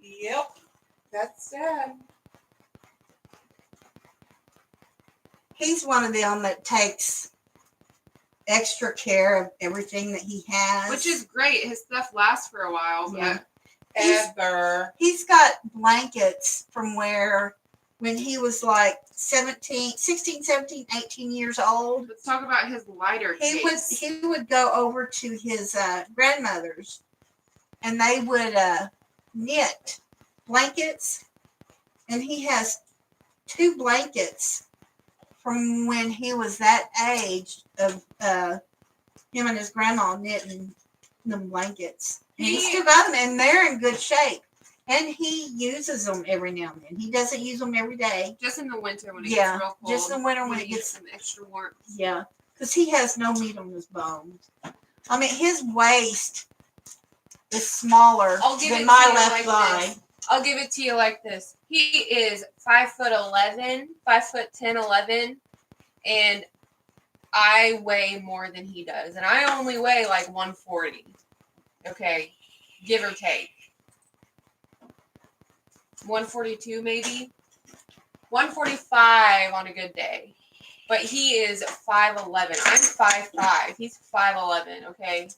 Yep. That's sad. He's one of them that takes extra care of everything that he has. Which is great. His stuff lasts for a while, but Yeah. ever. He's got blankets from when he was like 16, 17, 18 years old. Let's talk about his lighter case. He would go over to his grandmother's, and they would knit blankets, and he has 2 blankets from when he was that age of him and his grandma knitting them blankets. And he still got them, and they're in good shape. And he uses them every now and then. He doesn't use them every day. Just in the winter when it Yeah, gets real cold. just in the winter when he it needs gets some extra warmth. Yeah, because he has no meat on his bones. I mean, his waist is smaller I'll give it than to my you left like thigh. this. I'll give it to you like this. He is 5'11", 5'10", 11, and I weigh more than he does, and I only weigh like 140. Okay, give or take. 142 maybe. 145 on a good day. But he is 5'11". I'm 5'5". He's 5'11", okay?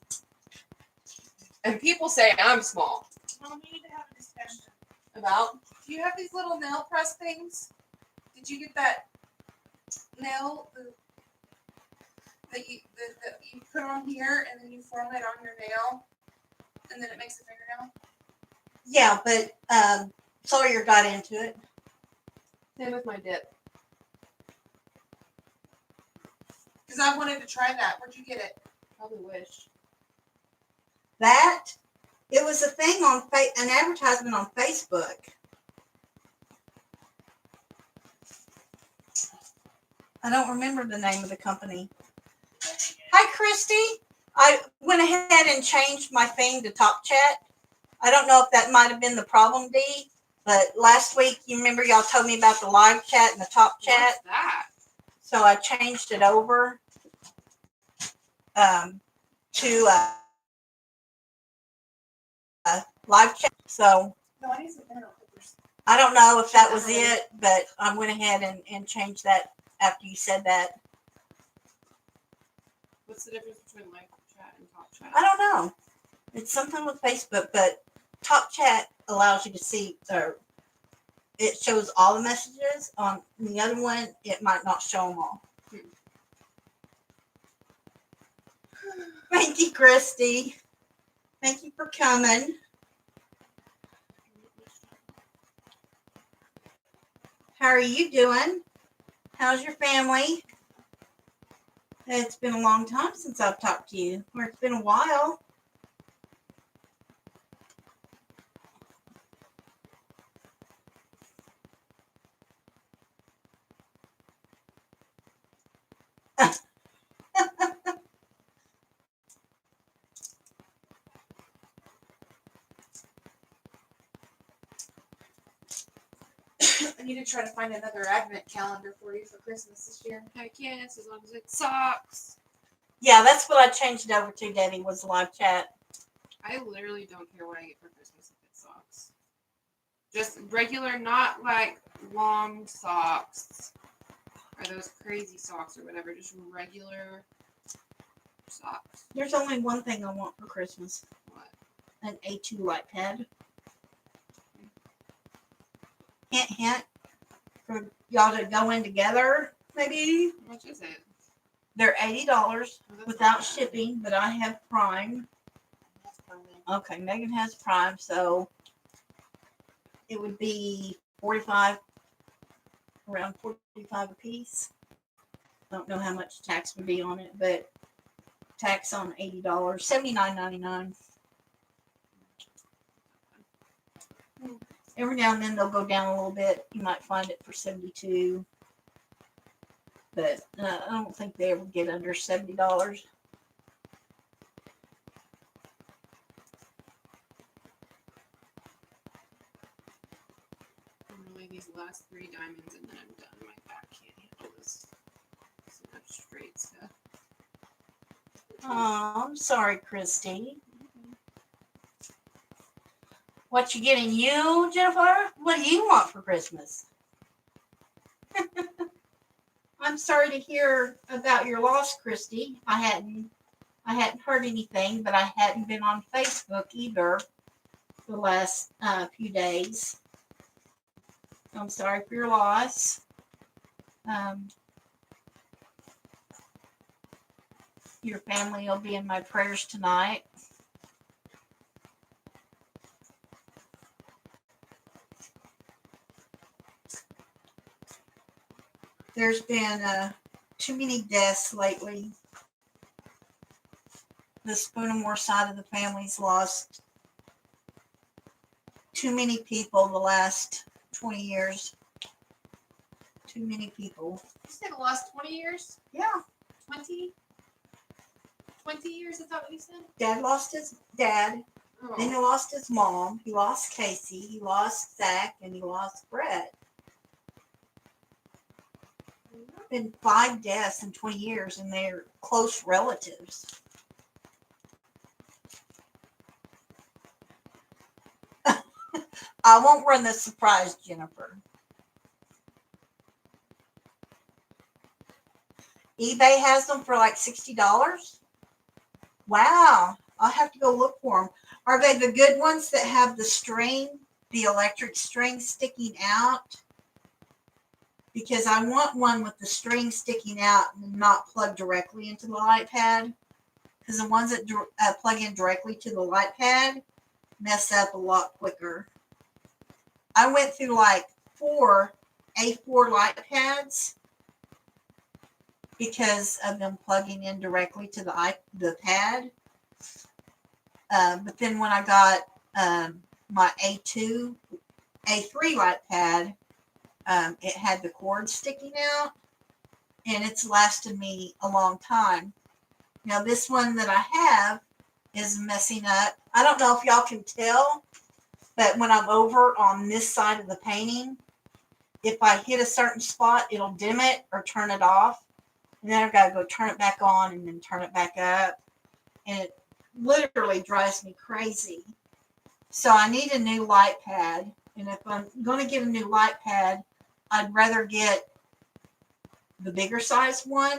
And people say I'm small. Well, we need to have a discussion. About? Do you have these little nail press things? Did you get that nail that you put on here and then you form it on your nail and then it makes a fingernail? Yeah, but Sawyer got into it. Same with my dip. Because I wanted to try that. Where'd you get it? Probably wish. That it was a thing on an advertisement on Facebook. I don't remember the name of the company. Hi, Christy. I went ahead and changed my thing to Top Chat. I don't know if that might have been the problem, Dee, but last week, you remember y'all told me about the live chat and the Top Chat? What's that? So I changed it over to live chat. So No, I need some nail clippers. I don't know if that was it, but I went ahead and changed that after you said that. What's the difference between live chat and Top Chat? I don't know. It's something with Facebook, but Top Chat allows you to see, or it shows all the messages. On the other one, it might not show them all. Thank you, Christy. Thank you for coming. How are you doing? How's your family? It's been a long time since I've talked to you, or it's been a while. I need to try to find another advent calendar for you for Christmas this year. Heck yes, as long as it sucks. Yeah, that's what I changed it over to, Debbie, was live chat. I literally don't care what I get for Christmas if it sucks. Just regular, not like long socks or those crazy socks or whatever. Just regular socks. There's only one thing I want for Christmas. What? An A2 light pad. Hint, hint. For y'all to go in together, maybe. How much is it? They're $80 Oh, that's without not bad. shipping, but I have Prime. Okay, Megan has Prime, so it would be 45, around 45 a piece. Don't know how much tax would be on it, but tax on $80, $79.99. Every now and then they'll go down a little bit. You might find it for $72, but I don't think they ever get under $70. Really, these last 3 diamonds and then I'm done. My back can't handle this. So much straight stuff. Oh, I'm sorry, Christy. What you getting you, Jennifer? What do you want for Christmas? I'm sorry to hear about your loss, Christy. I hadn't heard anything, but I hadn't been on Facebook either. the last few days. I'm sorry for your loss. Your family will be in my prayers tonight. There's been too many deaths lately. The Spoonamore side of the family's lost too many people the last 20 years. Too many people. You said the last 20 years? Yeah. 20? 20 years, is that what you said? Dad lost his dad. Oh. Then he lost his mom. He lost Casey. He lost Zach. And he lost Brett. Been 5 deaths in 20 years, and they're close relatives. I won't run the surprise, Jennifer. eBay has them for like $60. Wow. I'll have to go look for them. Are they the good ones that have the string, the electric string sticking out? Because I want one with the string sticking out and not plugged directly into the light pad. Because the ones that plug in directly to the light pad mess up a lot quicker. I went through like 4 A4 light pads because of them plugging in directly to the pad. But then when I got my A3 light pad, it had the cord sticking out, and it's lasted me a long time. Now this one that I have is messing up. I don't know if y'all can tell, but when I'm over on this side of the painting, if I hit a certain spot, it'll dim it or turn it off. And then I've got to go turn it back on and then turn it back up. And it literally drives me crazy. So I need a new light pad. And if I'm going to get a new light pad, I'd rather get the bigger size one.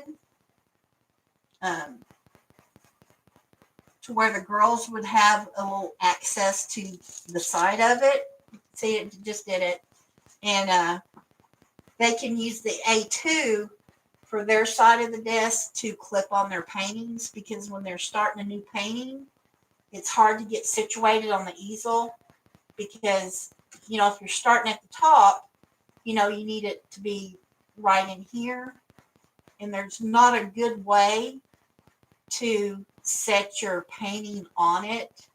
To where the girls would have a little access to the side of it. See, it just did it. And they can use the A2 for their side of the desk to clip on their paintings, because when they're starting a new painting, it's hard to get situated on the easel because, you know, if you're starting at the top, you know, you need it to be right in here. And there's not a good way to set your painting on it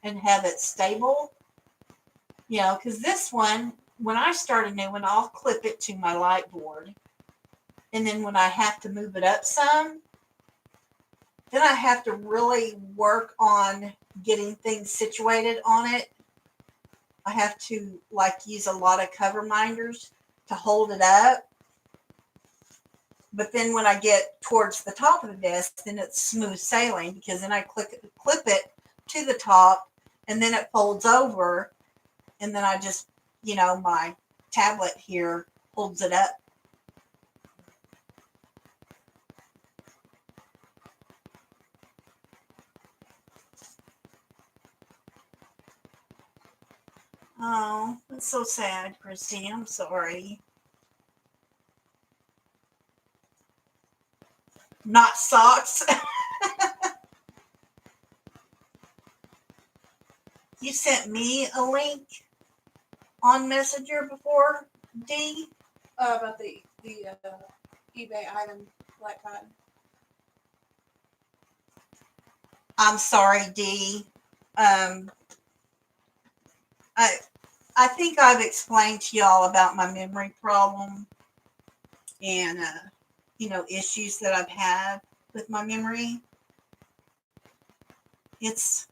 and have it stable. You know, because this one, when I start a new one, I'll clip it to my light board. And then when I have to move it up some, then I have to really work on getting things situated on it. I have to like use a lot of cover minders to hold it up. But then when I get towards the top of the desk, then it's smooth sailing, because then I clip it to the top, and then it folds over, and then I just, you know, my tablet here holds it up. Oh, that's so sad, Christy. I'm sorry. Not socks. You sent me a link on Messenger before, D? About the eBay item light pad. I'm sorry, D. I think I've explained to y'all about my memory problem and you know, issues that I've had with my memory. It's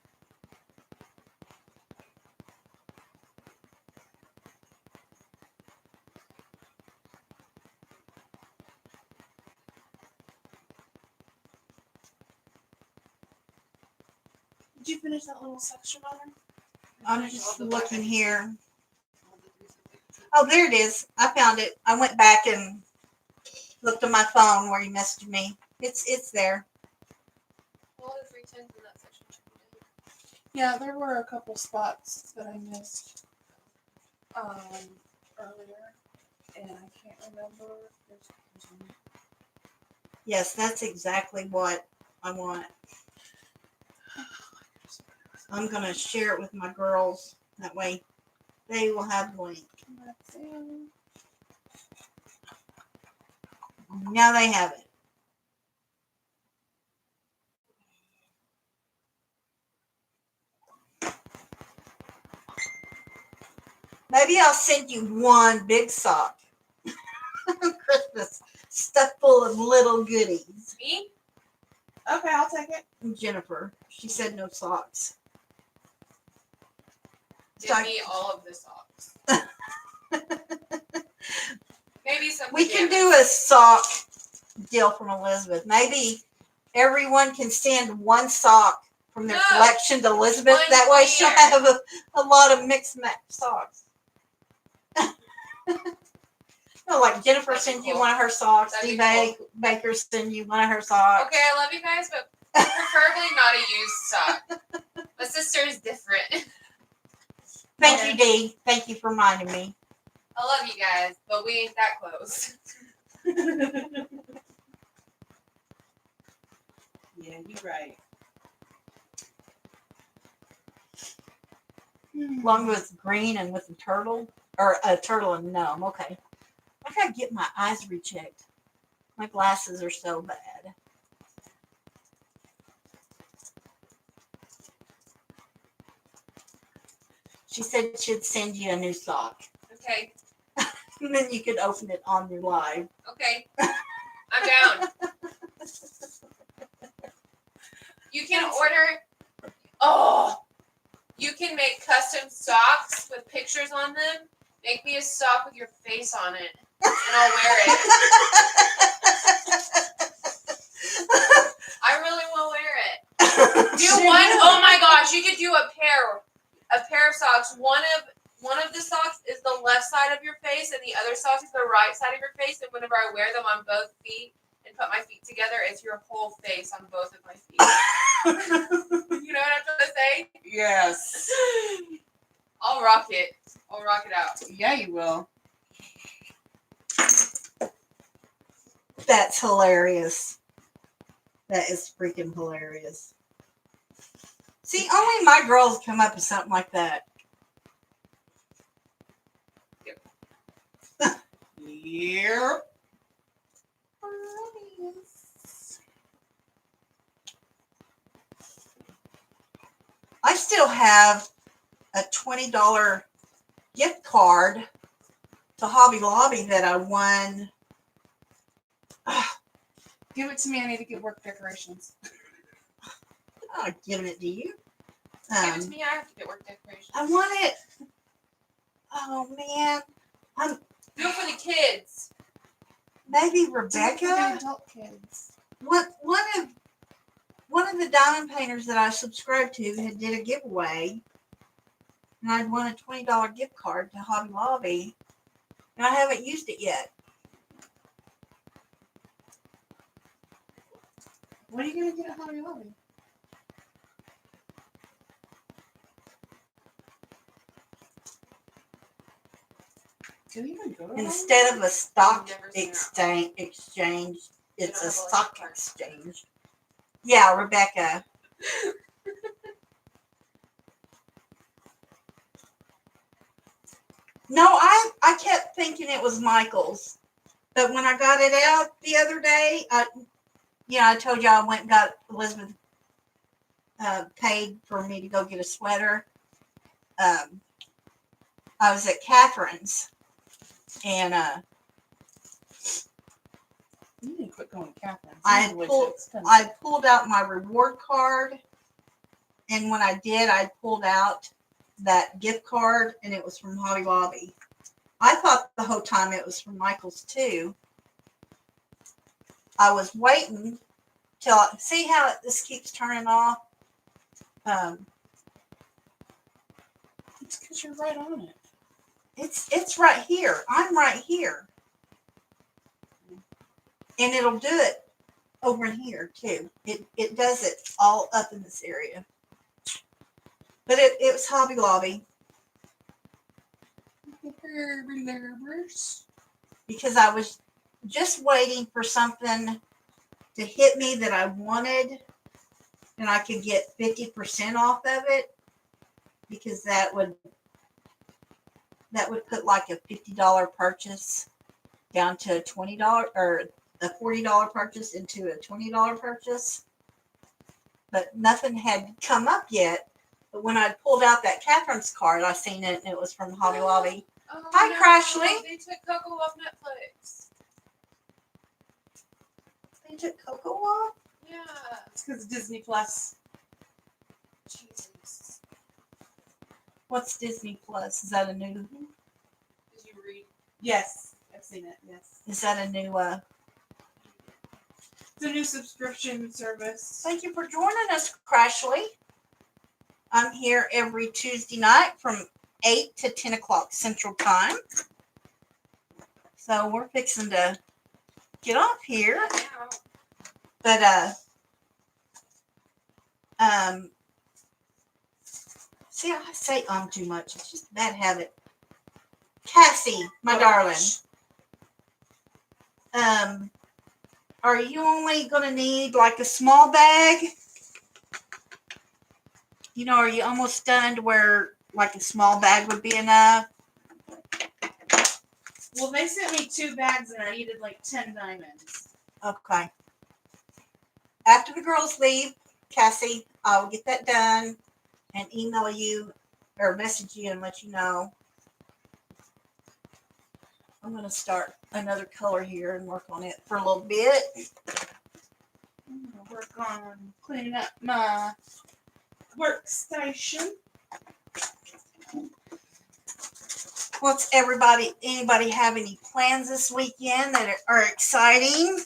Did you finish that little section on her? I'm just looking here. Oh, there it is. I found it. I went back and looked on my phone where you messaged me. It's there. All the 310s in that section should be done. Yeah, there were a couple spots that I missed earlier, and I can't remember. Yes, that's exactly what I want. I'm going to share it with my girls. That way they will have the link. That's in. Now they have it. Maybe I'll send you one big sock. Christmas stuffed full of little goodies. Me? Okay, I'll take it. Jennifer, she said no socks. Give me all of the socks. Maybe some. We can pajamas. do a sock deal from Elizabeth. Maybe everyone can send one sock from their No. collection to Elizabeth. One That way she'll pair. have a lot of mixed match socks. No, like Jennifer That'd be sends you cool. one of her socks. That'd Steve be cool. Baker sends you one of her socks. Okay, I love you guys, but preferably not a used sock. My sister is different. Thank you, Dee. Thank you for reminding me. I love you guys, but we ain't that close. Yeah, you're right. Along with green and with a turtle. Or a turtle and gnome. Okay. I gotta get my eyes rechecked. My glasses are so bad. She said she'd send you a new sock. Okay, And then you could open it on your live. okay. I'm down. You can order. Oh, you can make custom socks with pictures on them. Make me a sock with your face on it, and I'll wear it. I really will wear it. Do one. Oh my gosh, you could do a pair of socks. One of the socks is the left side of your face, and the other sock is the right side of your face. And whenever I wear them on both feet and put my feet together, it's your whole face on both of my feet. You know what I'm trying to say? Yes. I'll rock it. I'll rock it out. Yeah, you will. That's hilarious. That is freaking hilarious. See, only my girls come up with something like that. Yep. I still have a $20 gift card to Hobby Lobby that I won. Give it to me. I need to get work decorations. I'm not giving it to you. Give it to me. I have to get work decorations. I want it. Oh man, Do it for the kids. maybe Do it for the Rebecca. adult kids. One of the diamond painters that I subscribed to had did a giveaway, and I'd won a $20 gift card to Hobby Lobby, and I haven't used it yet. What are you gonna get at Hobby Lobby? Do you even go to Hobby Instead of a stock I've never seen exchange, it's don't a have a stock card. exchange. Yeah, Rebecca. No, I kept thinking it was Michael's, but when I got it out the other day, I told you I went and got Elizabeth paid for me to go get a sweater. I was at Catherine's, and You need to quit going to Catherine's. I Those are way pulled- too expensive. I pulled out my reward card, and when I did, I pulled out that gift card, and it was from Hobby Lobby. I thought the whole time it was from Michael's too. I was waiting till see how this keeps turning off. It's because you're right on it. It's right here. I'm right here, and it'll do it over in here too. It does it all up in this area. But it was Hobby Lobby because I was just waiting for something to hit me that I wanted, and I could get 50% off of it, because that would put like a $50 purchase down to a $20, or a $40 purchase into a $20 purchase. But nothing had come up yet. But when I pulled out that Catherine's card, I seen it, and it was from Hobby Lobby. Oh, Hi, no, Crashly. They took Coco off Netflix. They took Coco off? Yeah. It's because Disney Plus. Jesus. What's Disney Plus? Is that a new? Did you read? Yes, I've seen it. Yes, Is that a new? it's a new subscription service. Thank you for joining us, Crashly. I'm here every Tuesday night from 8 to 10 o'clock Central Time. So we're fixing to get off here. Now. But see, I say too much. It's just a bad habit. Cassie, my darling. Are you only gonna need like a small bag? You know, are you almost done to where like a small bag would be enough? Well, they sent me 2 bags and I needed like 10 diamonds. Okay. After the girls leave, Cassie, I will get that done and email you or message you and let you know. I'm going to start another color here and work on it for a little bit. I'm gonna work on cleaning up my workstation. What's anybody have any plans this weekend that are exciting?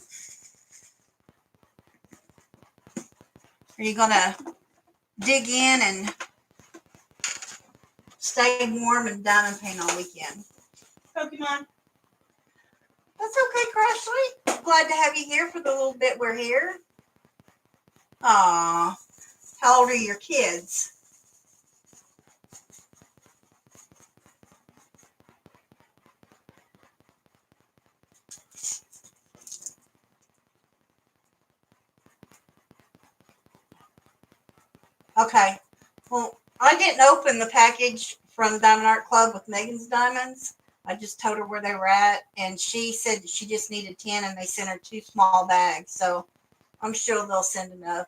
Are you going to dig in and stay warm and diamond paint all weekend? Pokemon. That's okay, Crashly. Glad to have you here for the little bit we're here. Aw. How old are your kids? Okay. Well, I didn't open the package from Diamond Art Club with Megan's Diamonds. I just told her where they were at, and she said that she just needed 10, and they sent her 2 small bags. So I'm sure they'll send enough.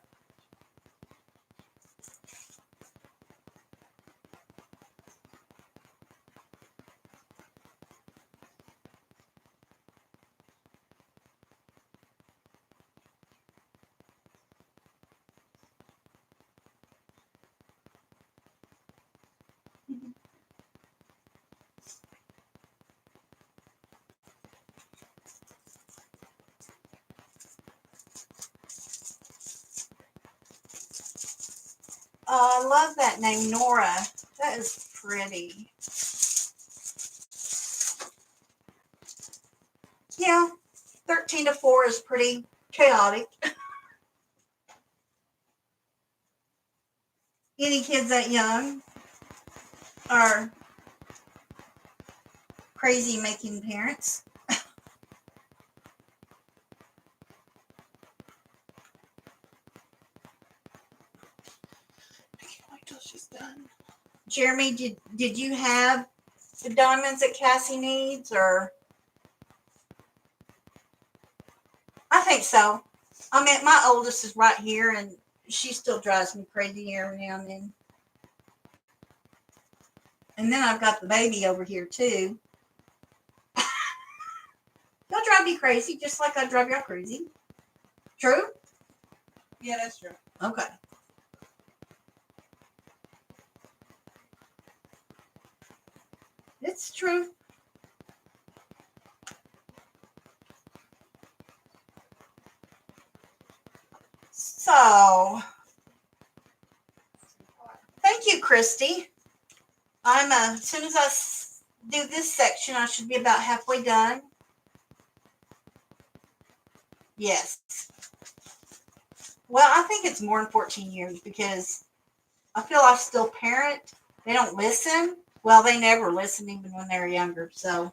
I love that name, Nora. That is pretty. Yeah, 13 to 4 is pretty chaotic. Any kids that young are crazy making parents. Till she's done. Jeremy, did you have the diamonds that Cassie needs, or? I think so. I mean, my oldest is right here, and she still drives me crazy every now and then. And then I've got the baby over here too. They'll drive me crazy, just like I drive y'all crazy. True? Yeah, that's true. Okay. It's true. So, thank you, Christy. I'm as soon as I do this section, I should be about halfway done. Yes. Well, I think it's more than 14 years because I feel I still parent. They don't listen. Well, they never listen even when they're younger. So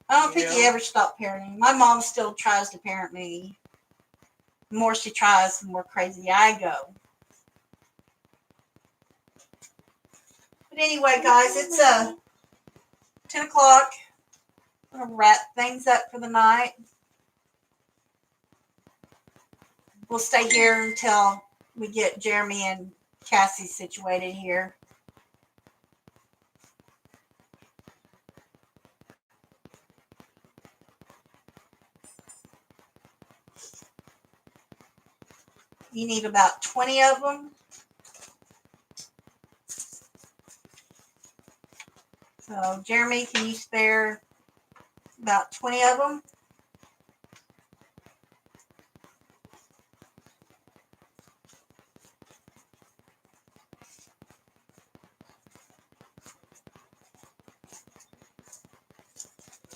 I don't think you Yeah. ever stop parenting. My mom still tries to parent me. The more she tries, the more crazy I go. But anyway, guys, it's 10 o'clock. I'm going to wrap things up for the night. We'll stay here until we get Jeremy and Cassie situated here. You need about 20 of them. So, Jeremy, can you spare about 20 of them?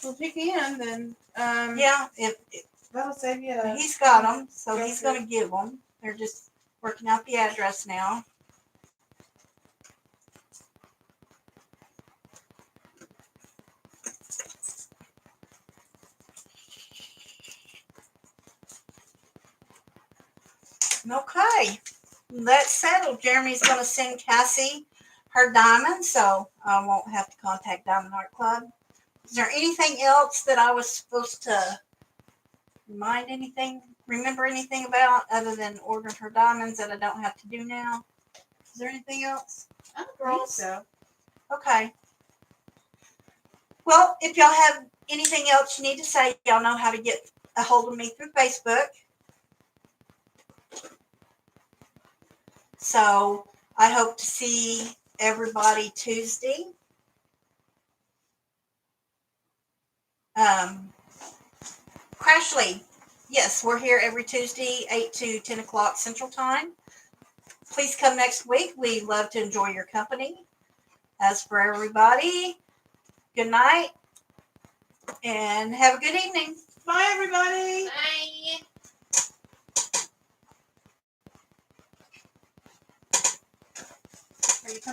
Well, if you can, then Yeah, that'll save you. he's got them, so Go he's through. going to give them. They're just working out the address now. Okay, that's settled. Jeremy's going to send Cassie her diamond, so I won't have to contact Diamond Art Club. Is there anything else that I was supposed to remember anything about other than ordering her diamonds that I don't have to do now? Is there anything else? I don't think Girls? so. Okay. Well, if y'all have anything else you need to say, y'all know how to get a hold of me through Facebook. So I hope to see everybody Tuesday. Crashly, yes, we're here every Tuesday, 8 to 10 o'clock Central Time. Please come next week. We love to enjoy your company. As for everybody, good night and have a good evening. Bye, everybody.